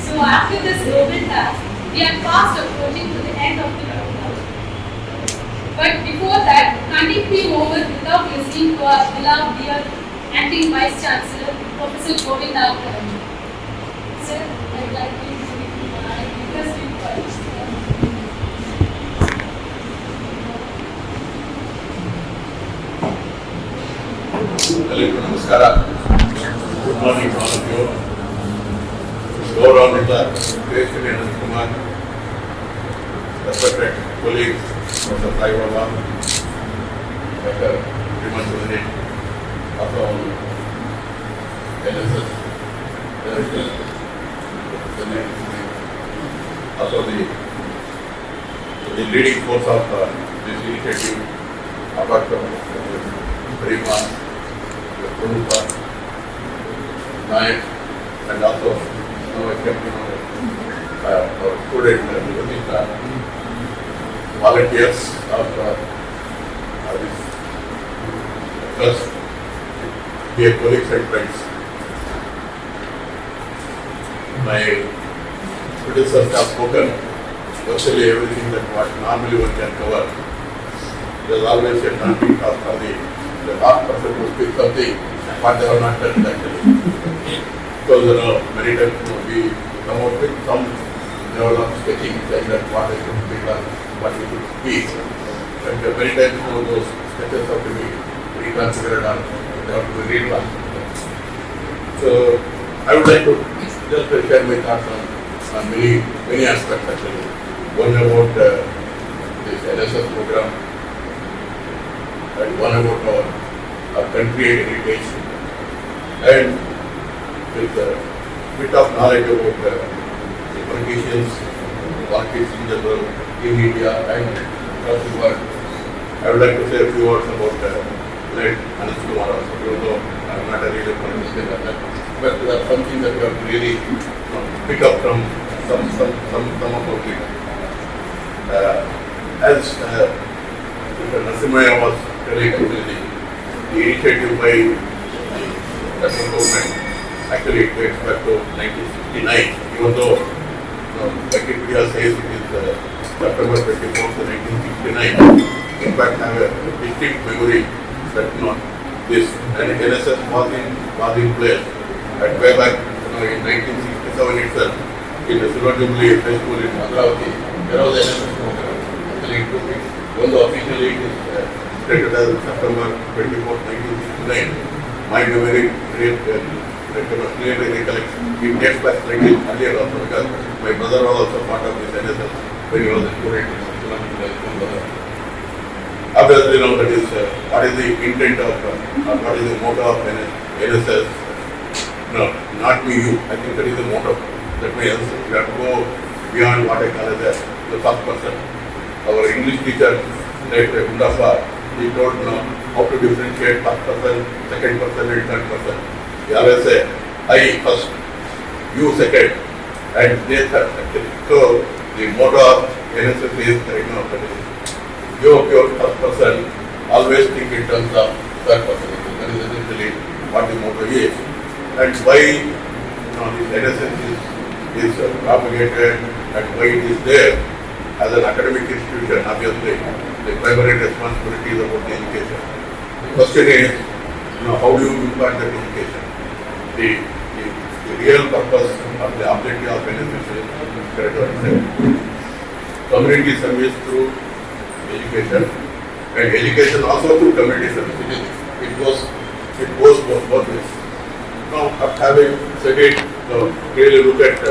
So after this global task, we are fast approaching to the end of the program. But before that, can't it be over without listening to our beloved dear Acting Vice Chancellor, Professor Govinda Reddy. Sir, I would like to request you first. ಎಲ್ಲರಿಗೂ ನಮಸ್ಕಾರ. Good morning all of you. ಗೌರವಾನ್ವಿತ Tejaswini Ananthkumar, respected colleagues, Dr. Sai Baba, Dr. Rima Chaudhary, also NSS Director, also the leading force of this initiative, apart from Rima, Pranupa, Nayak, and also our captain, our student, volunteers of this trust, dear colleagues and friends. My predecessors have spoken virtually everything that what normally one can cover. There is always a daunting task for the last person to speak something what they have not done actually. Because many times we come out with some level of sketching saying that what I should speak or what we should speak. And many times those sketches have to be reconsidered or they have to be rewritten. So I would like to just share my thoughts on many aspects actually. One about this NSS program and one about our country and heritage, and with a bit of knowledge about the politicians, politics in general, in India and across the world. I would like to say a few words about late Anandkumar also, even though I am not a reader for anything like that. But that's something that we have to really pick up from some of our leaders. As Mr. Narasimhaya was telling, actually, the initiative by the central government actually it dates back to 1969, even though Wikipedia says it is September 24th, 1969. In fact, I have a distinct memory that this NSS was in place at way back in 1967 itself in the Silver Jubilee High School in Amravati. There was an NSS program. Actually, it took it, although officially it is stated as September 24, 1969. My memory clearly recollects. It dates back slightly earlier also because my brother was also part of this NSS when he was a student in Silver Jubilee High School. Obviously, that is what is the intent of or what is the motto of NSS? No, not be you. I think that is the motto. That means you have to go beyond what I call as the first person. Our English teacher, like Undafar, he told how to differentiate first person, second person, and third person. He always say, I first, you second, and they third. Actually. So the motto of NSS is right now that is. Your first person, always think in terms of third person. That is essentially what the motto is. And why this NSS is propagated and why it is there as an academic institution. Obviously, the primary responsibility is about the education. The question is, how do you impact that education? The real purpose or the objective of NSS is community service through education, and education also through community service. It goes both ways. Now, after having said it, really look at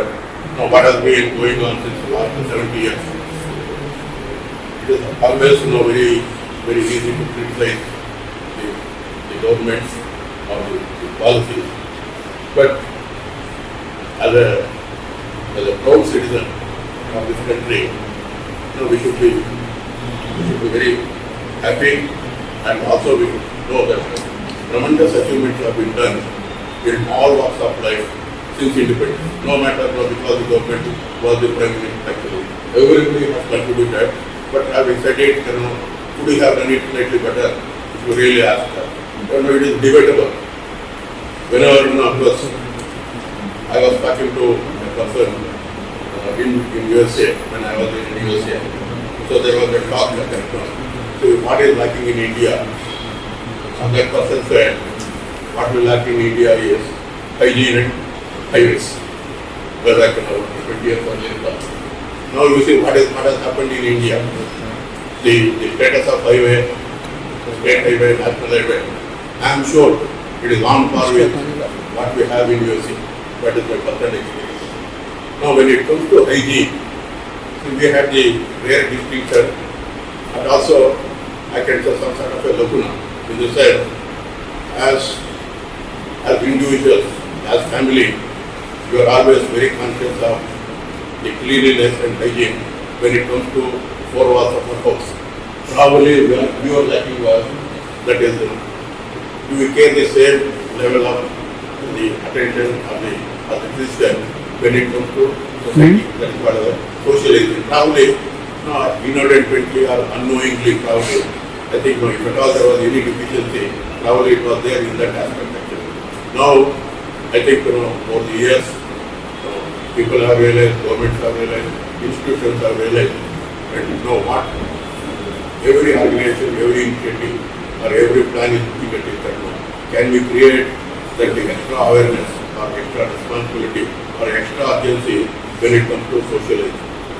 what has been going on since the last 70 years. It is always very easy to criticize the governments or the policies, but as a proud citizen of this country, we should be very happy, and also we know that tremendous achievements have been done in all walks of life since independence. No matter because the government was the prime minister actually. Everybody has contributed, but having said it, could we have done it slightly better if you really ask her? It is debatable. Whenever, of course, I was talking to a person in USA when I was in USA. So there was a talk that so what is lacking in India? And that person said, what we lack in India is hygiene and highways. Well, like 20 years earlier. Now you see what has happened in India. The status of highway, state highway, national highway. I am sure it is on par with what we have in USA. That is my personal experience. Now when it comes to hygiene, we have the rare distinction, and also I can say some sort of a lacuna. In the sense, as individuals, as family, you are always very conscious of the cleanliness and hygiene when it comes to four walls of our house. Probably we are lacking was that is, do we care the same level of the attention of the Christian when it comes to society? That is part of the socialism. Probably inadvertently or unknowingly, probably I think if at all there was any deficiency, probably it was there in that aspect actually. Now I think over the years people have realized, governments have realized, institutions have realized, and you know what? Every organization, every initiative or every plan is looking at it that can we create that extra awareness or extra responsibility or extra urgency when it comes to socialism.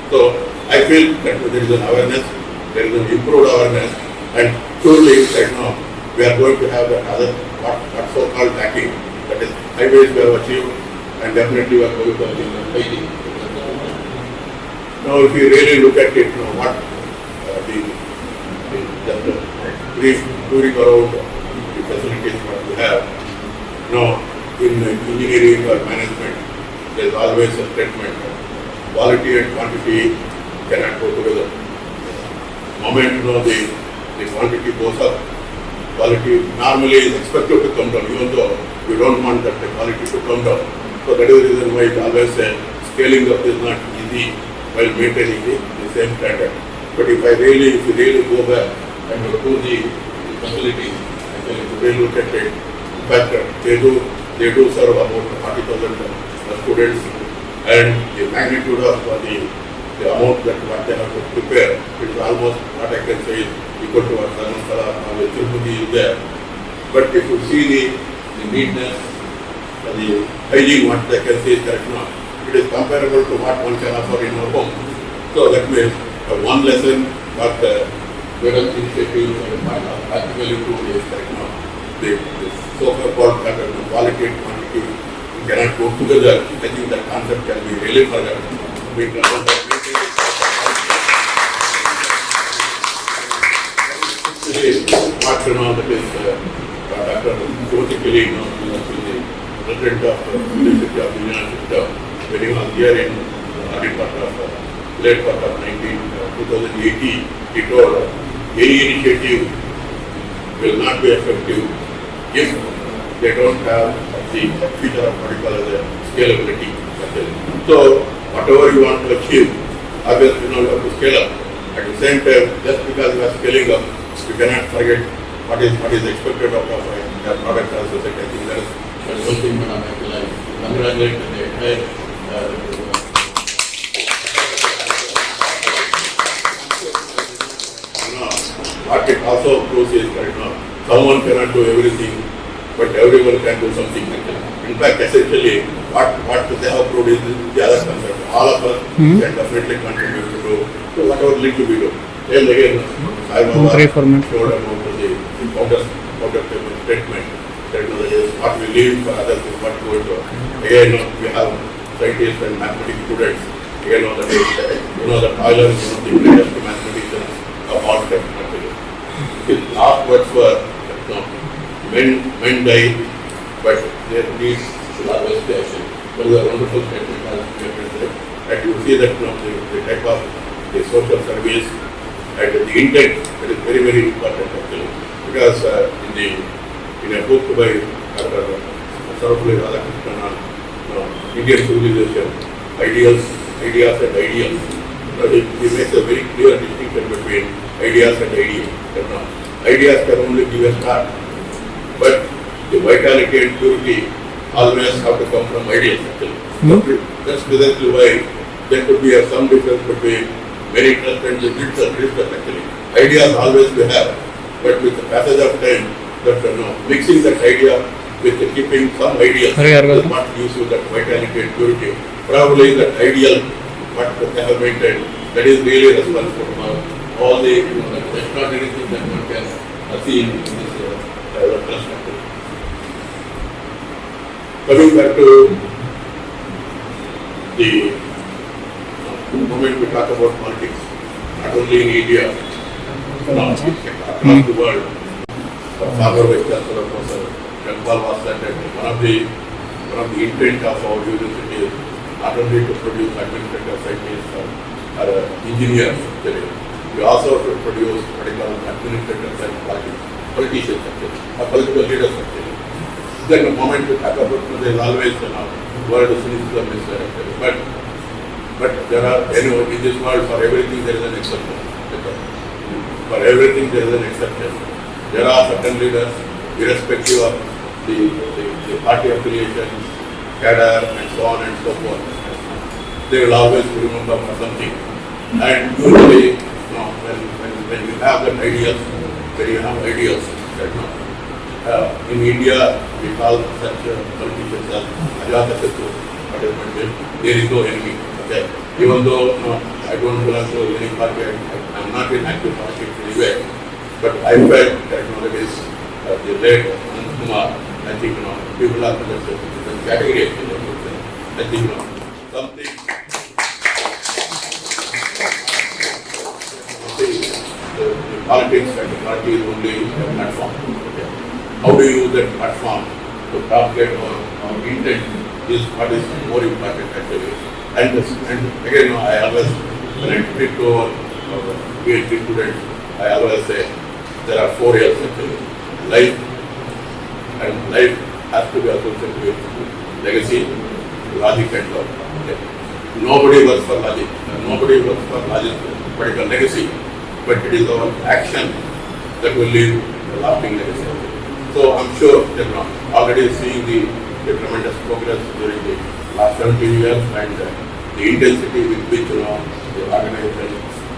So I feel that there is an awareness, there is an improved awareness, and surely that we are going to have that other what so-called lacking, that is highways we have achieved, and definitely we are going to achieve the hygiene. Now if you really look at it, what the brief touring around the facilities what we have, in engineering or management, there is always a statement, quality and quantity cannot go together. The moment the quantity goes up, quality normally is expected to come down, even though we don't want that the quality to come down. So that is the reason why I always say scaling up is not easy while maintaining the same standard. But if you really go back and look to the facilities, and then if you really look at it, in fact, they do serve about 40,000 students, and the magnitude of the amount that what they have to prepare, it is almost what I can say is equal to what Dharmasthala or Tirupati is there. But if you see the neatness, the hygiene, what they can say is correct now, it is comparable to what one can offer in our home. So that means one lesson what Vedas initiative practically improved is correct now. The so-called quality and quantity cannot go together. I think that concept can be really further. We can what that is Dr. Jyoti Kili, who is the president of the University of India, when he was here in late part of 2018, he told any initiative will not be effective if they don't have the feature of what you call as a scalability. So whatever you want to achieve, obviously you have to scale up. At the same time, just because you are scaling up, you cannot forget what is expected out of a product or society. I think that's one thing Madam I feel like congratulate the entire what it also proves is that someone cannot do everything, but everyone can do something. In fact, essentially, what they have proved is the other concept. All of us can definitely contribute to do whatever little we do. And again, I showed about the founder statement that is what we leave for others is what goes to. Again, we have scientists and mathematics students. Again, the Euler is one of the greatest mathematicians of all time. His last words were, men die, but their needs should always be action. That is a wonderful statement that you see that the type of the social service and the intent that is very, very important actually. Because in a book by Dr. Sarvapalli Radhakrishnan on Indian civilization, ideas and ideals, he makes a very clear distinction between ideas and ideals. Ideas can only give a start, but the vitality and purity always have to come from ideas actually. That's precisely why there could be some difference between merit trust and the trust actually. Ideas always we have, but with the passage of time, mixing that idea with keeping some ideas is what gives you that vitality and purity. Probably that ideal, what they have maintained, that is really responsible for all the extraordinary things that one can see in this trust actually. Coming back to the moment we talk about politics, not only in India, across the world. Father Vice Chancellor Professor Jampal was that one of the intent of our university is not only to produce administrative scientists or engineers, we also have to produce what is called administrators and politicians or political leaders actually. Then the moment we talk about there is always word cynicism is there. But there are, in this world, for everything there is an exception. For everything there is an exception. There are certain leaders, irrespective of the party affiliations, cadre, and so on and so forth. They will always remember for something. And usually, when you have that ideas, in India, we call such politicians as Ajata-Shatru. There is no enemy. Okay. Even though I don't belong to any party, I'm not in active politics anywhere, but I felt that that is the late Anand Kumar. I think people are in the category. I think something. The politics and the party is only a platform. Okay. How do you use that platform to propagate our intent is what is more important actually. And again, I always, when I speak to PhD students, I always say there are 4 years actually. Life has to be associated with legacy, logic and love. Okay. Nobody works for logic, nobody works for logic, particular legacy, but it is our action that will leave a lasting legacy. So I'm sure they're already seeing the tremendous progress during the last 17 years and the intensity with which the organization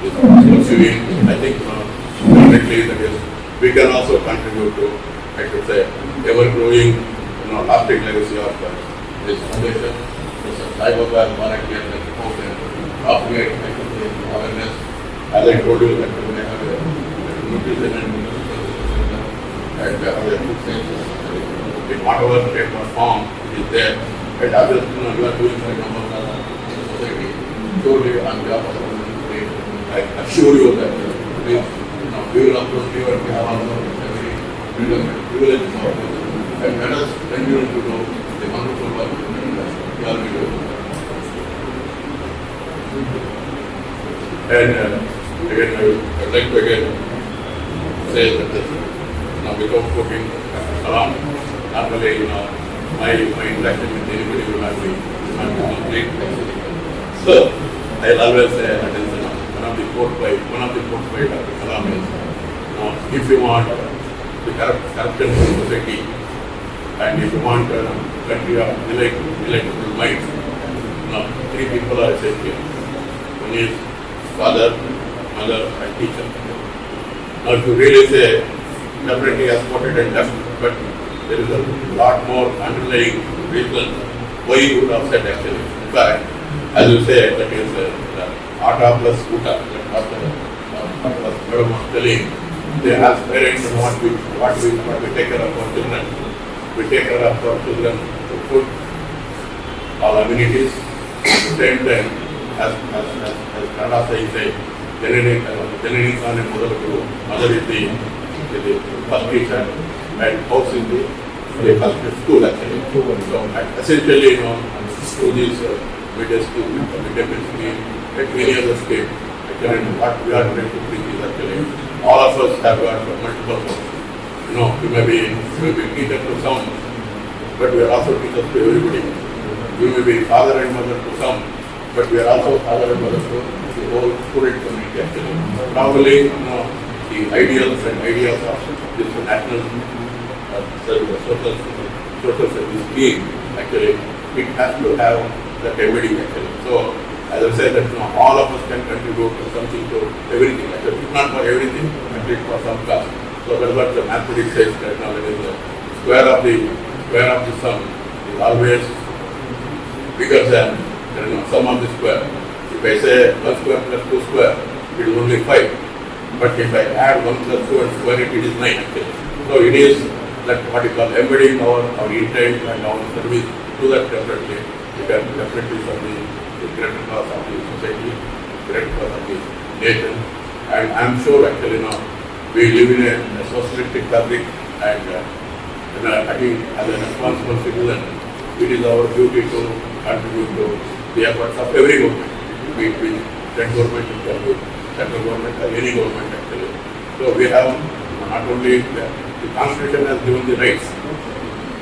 is pursuing. I think definitely that is we can also contribute to I should say, ever-growing, lasting legacy of this foundation. Mr. Sai Baba Marak here and spoken, propagate awareness. As I told you, that we have a nutrition and have a food sciences in whatever shape or form it is there. And others, you are doing for example, in the society. Surely on behalf of the community, I assure you that we will approach you and we have also a very privileged service. And let us continue to do the wonderful work that we are doing. And again, I would like to again say that without putting salam, normally, my interaction with anybody will not be complete. So, I always say that one of the quotes by Dr. Kalam is, if you want the corruption in society, and if you want a country of electable minds, three people are essential. One is father, mother, and teacher. Now, if you really say, definitely has quoted and left, but there is a lot more underlying reason why you would have said actually. In fact, as you say, that is the Ata plus Uta, that was Madam was telling. They ask parents what we take care of our children. We take care of our children to food, all amenities. At the same time, as Kannada says, Janani San and mother is the first teacher, and house is the first school actually. So essentially, through these midday school, midday meal scheme, and many other schemes, actually what we are trying to bring is actually all of us have got multiple roles. We may be teachers to some, but we are also teachers to everybody. We may be father and mother to some, but we are also father and mother to the whole student community actually. Probably, the ideals and ideas of this national social service scheme, actually, it has to have that embedding actually. So, as I said, that all of us can contribute to something to everything. Actually, it's not for everything, at least for some class. So that's what the mathematics says that now it is the square of the sum is always bigger than sum of the square. If I say 1 square plus 2 square, it is only 5. But if I add 1 plus 2 and square it is 9 actually. So it is that what you call embedding our intent and our service to that definitely. You can definitely serve the greater cause of the society, greater cause of the nation. And I am sure actually we live in a socialistic fabric, and I think as a responsible citizen, it is our duty to contribute to the efforts of every government, be it state government, central government, or any government actually. So we have not only the Constitution has given the rights,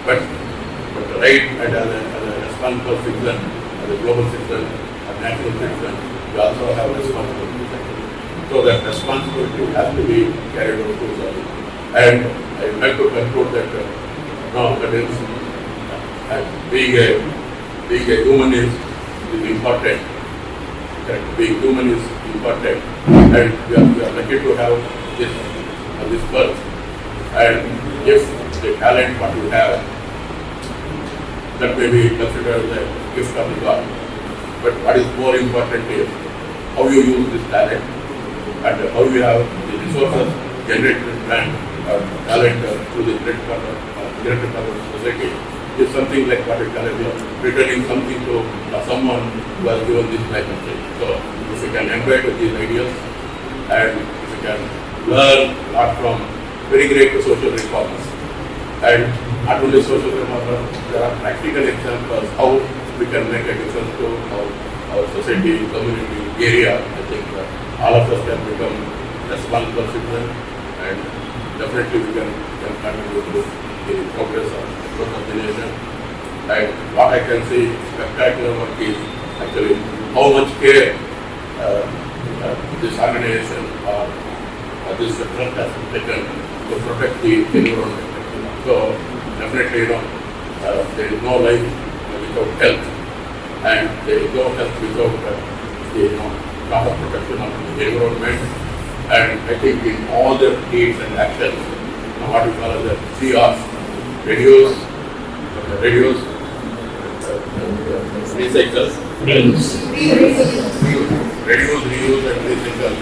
but the right and as a responsible citizen, as a global citizen, a national citizen, we also have responsibility. So that responsibility has to be carried out to the. And I would like to conclude that that is being a human is important. That being human is important, and we are lucky to have this birth. And if the talent what we have, that may be considered as a gift of the God. But what is more important is how you use this talent and how you have the resources generated and talent through the greater part of society is something like what we call returning something to someone who has given this life and faith. So if you can embed these ideas and if you can learn a lot from very great social reformers, and not only social reformers, there are practical examples how we can make a difference to our society, community, area. I think all of us can become responsible citizens, and definitely we can contribute to the progress of the nation. And what I can see spectacular work is actually how much care this organization or this trust has taken to protect the environment. So definitely, there is no life without health, and there is no health without the proper protection of the environment. And I think in all their deeds and actions, what we call as the 3 R's: reduce, recycle, reduce, reuse, and recycle.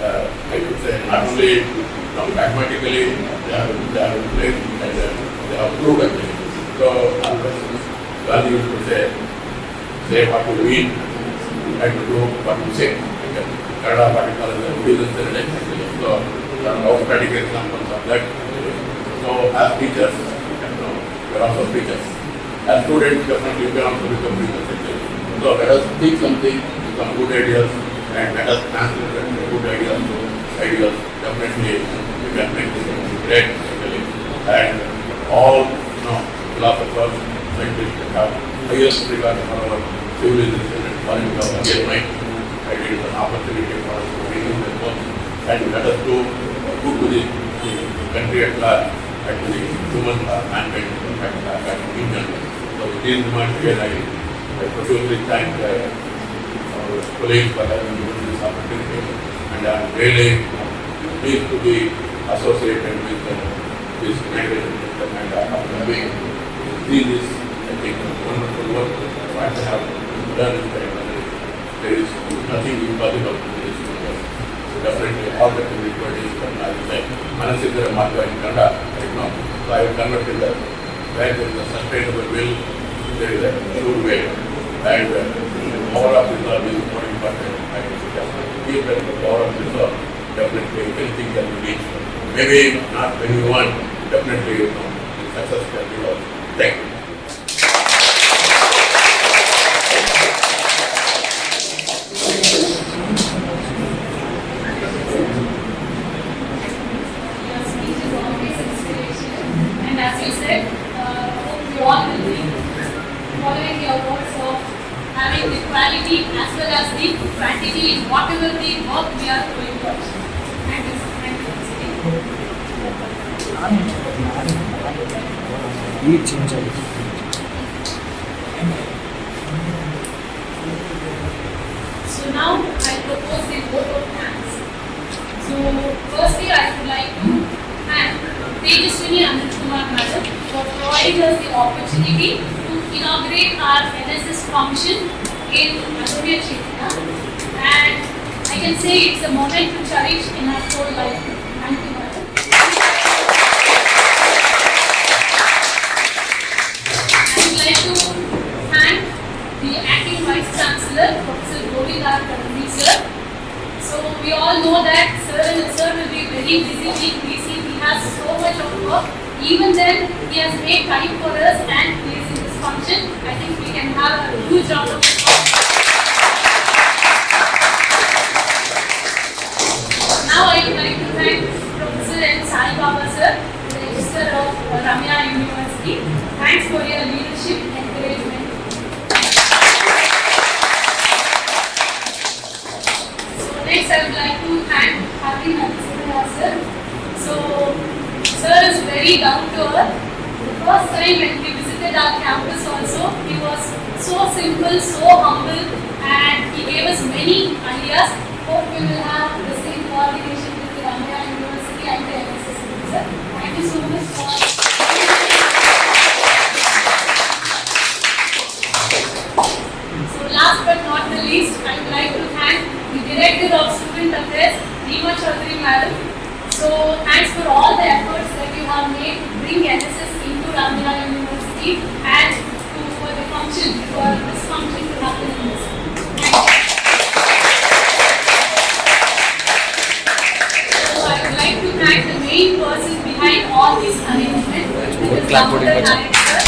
I think, I would say not only pragmatically they are placed and they have proved actually. So, Gandhi used to say what you mean and do what you say. Canada particle is a business actually. So, there are automatic examples of that. So, as teachers, we are also teachers. As students, definitely you can also become teachers actually. So, let us think something, some good ideas, and let us translate the good ideas to ideas. Definitely, we can make this great actually. And all philosophers, scientists have highest regard for our civilization and foreign government. And it is an opportunity for us to renew the work and let us do good to the country at large and to the human mankind at Indian. So with these remarks here, I profusely thank our colleagues for having given this opportunity, and I am really pleased to be associated with this organization and after having seen this, I think, wonderful work what they have done in the there is nothing impossible in this universe. So definitely all the communities and I will say, Manasidhara Marga in Kannada right now. So I will convert in that where there is a sustainable will, there is a sure way. And power of resolve is more important. I will just keep that power of resolve, definitely anything can be reached. Maybe not when you want, definitely success can be lost. Thank you. Following your words of having the quality as well as the quantity in whatever the work we are doing for. Thank you. Thank you. So now I propose the vote of thanks. So firstly I would like to thank Tejaswini Anandkumar Madam for providing us the opportunity to inaugurate our NSS function in Adoria Chitra, and I can say it's a moment to cherish in our whole life. Thank you, Madam. I would like to thank the acting Vice Chancellor, Professor Govinda Kadambi sir. So we all know that sir will be very busy, he has so much of work. Even then, he has made time for us and he is in this function. I think we can have a huge round of applause. Now I would like to thank Professor N. Sai Baba sir, the Registrar of Ramya University. Thanks for your leadership and encouragement. So next I would like to thank Happy Narasimha sir. So sir is very down to earth. The first time when we visited our campus also, he was so simple, so humble, and he gave us many ideas. Hope we will have the same coordination with the Ramya University and the NSS. Sir, thank you so much for. So last but not the least, I would like to thank the Director of Student Affairs, Reema Chaudhary Madam. So thanks for all the efforts that you have made to bring NSS into Ramya University and for the function, for this function to happen in this. So I would like to thank the main person behind all these arrangements, which is Dr. Nayak sir.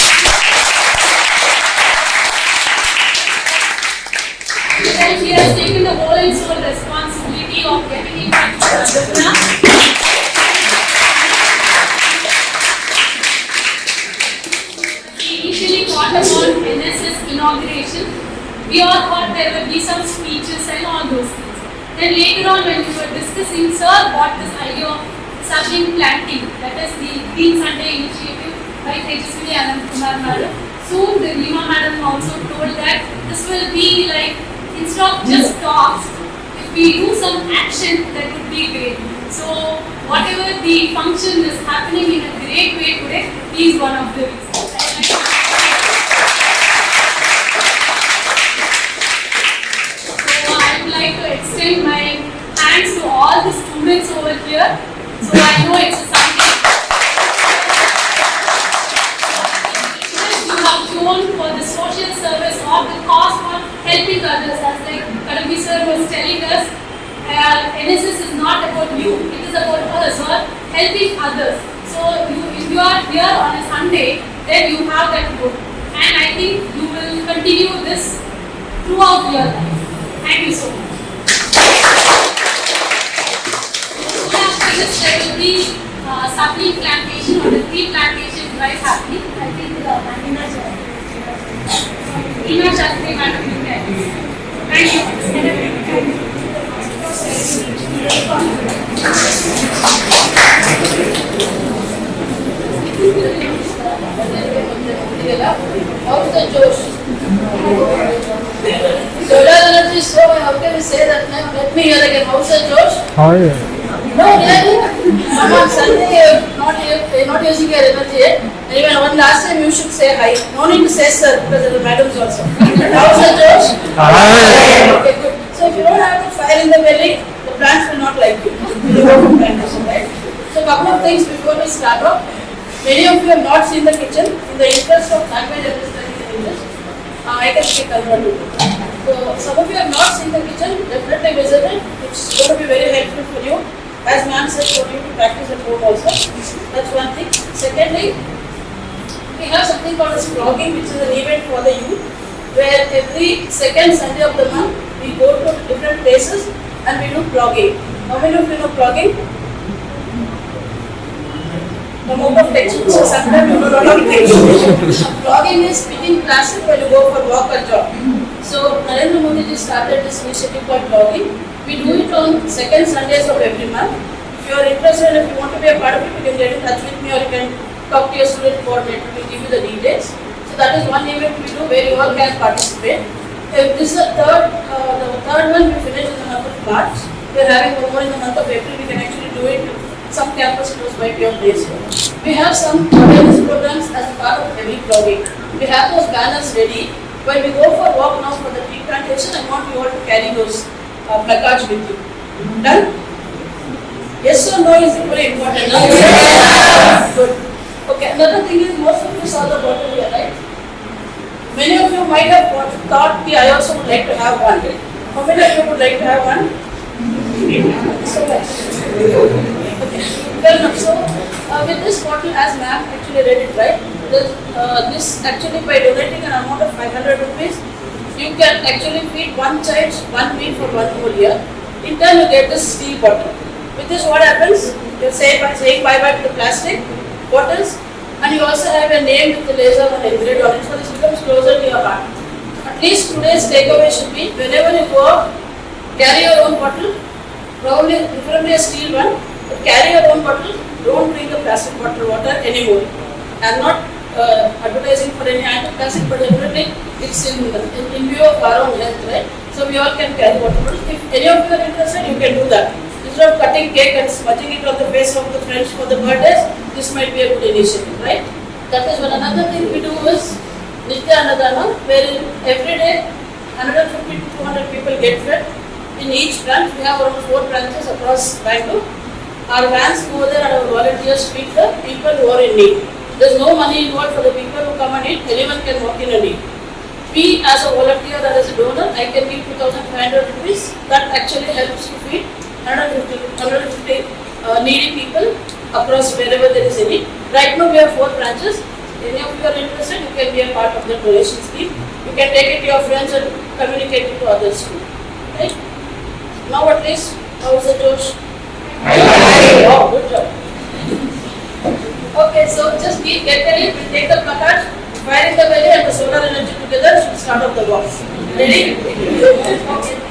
And he has taken the whole and sole responsibility of getting in touch with Aditya. Initially thought about NSS inauguration, we all thought there would be some speeches and all those things. Then later on when we were discussing, sir got this idea of sapling planting, that is the Green Sunday initiative by Tejaswini Anandkumar Madam. Soon the Reema Madam also told that this will be like, instead of just talks, if we do some action, that would be great. So whatever the function is happening in a great way today, he is one of the reasons. So I would like to extend my thanks to all the students over here. So I know it's a Sunday. You have shown for the social service or the cause for helping others, as like Kadambi sir was telling us. NSS is not about you, it is about us, or helping others. So if you are here on a Sunday, then you have that good. And I think you will continue this throughout your life. Thank you so much. After this, there will be sapling plantation or the tree plantation drive happening. I think Ina Shastri madam will be there. Thank you. How's the Josh? Solar energy, so how can we say that now? Let me hear again. How's the Josh? No, really? Come on, Sunday you're not using your energy yet. Anyway, one last time you should say hi. No need to say sir, because there are madams also. How's the Josh? Okay, good. So if you don't have the fire in the belly, the plants will not like you. You go for plantation, right? So couple of things before we start off. Many of you have not seen the kitchen. In the interest of language understanding in English, I can speak Kannada too. So some of you have not seen the kitchen, definitely visit it. It's going to be very helpful for you. As ma'am said, for you to practice at home also. That's one thing. Secondly, we have something called as vlogging, which is an event for the youth, where every second Sunday of the month, we go to different places and we do vlogging. How many of you know vlogging? Come out of textbooks, so sometimes you do not have textbooks. Vlogging is speaking classes when you go for walk or jog. So Narendra Modi ji started this initiative called vlogging. We do it on second Sundays of every month. If you are interested and if you want to be a part of it, you can get in touch with me or you can talk to your student coordinator to give you the details. So that is one event we do where you all can participate. If this is the third one we finished in the month of March. We are having one more in the month of April. We can actually do it. Some campus it was might be on days. We have some awareness programs as a part of heavy vlogging. We have those banners ready. When we go for walk now for the tree plantation, I want you all to carry those placards with you. Done? Yes or no is equally important. Good. Okay, another thing is most of you saw the bottle here, right? Many of you might have thought, I also would like to have one. How many of you would like to have one? So much. Okay, fair enough. So, with this bottle, as ma'am actually read it, right? This actually by donating an amount of 500 rupees, you can actually feed one child one meal for 1 whole year. In turn, you get this steel bottle. With this, what happens? You say by saying bye-bye to the plastic bottles, and you also have a name with the laser and engraved on it, so this becomes closer to your heart. At least today's takeaway should be, whenever you go out, carry your own bottle, preferably a steel one, but carry your own bottle, don't drink the plastic bottle water anymore. I'm not advertising for any anti-plastic, but definitely it's in view of our own health, right? So we all can carry water bottles. If any of you are interested, you can do that. Instead of cutting cake and smudging it on the face of the friends for the birthdays, this might be a good initiative, right? That is one. Another thing we do is Nitya Annadana, wherein every day 150 to 200 people get fed. In each branch, we have around 4 branches across Bangalore. Our vans go there and our volunteers feed the people who are in need. There is no money involved for the people who come and eat. Anyone can walk in and eat. We, as a volunteer or as a donor, I can give 2,500 rupees. That actually helps to feed 150 needy people across wherever there is any. Right now we have 4 branches. Any of you are interested, you can be a part of the donation scheme. You can take it to your friends and communicate it to others too. Right? Now at least, how is the Josh? Oh, good job. Okay, so just get ready. We'll take the placard, fire in the belly and the solar energy together. Should start off the box. Ready? Okay.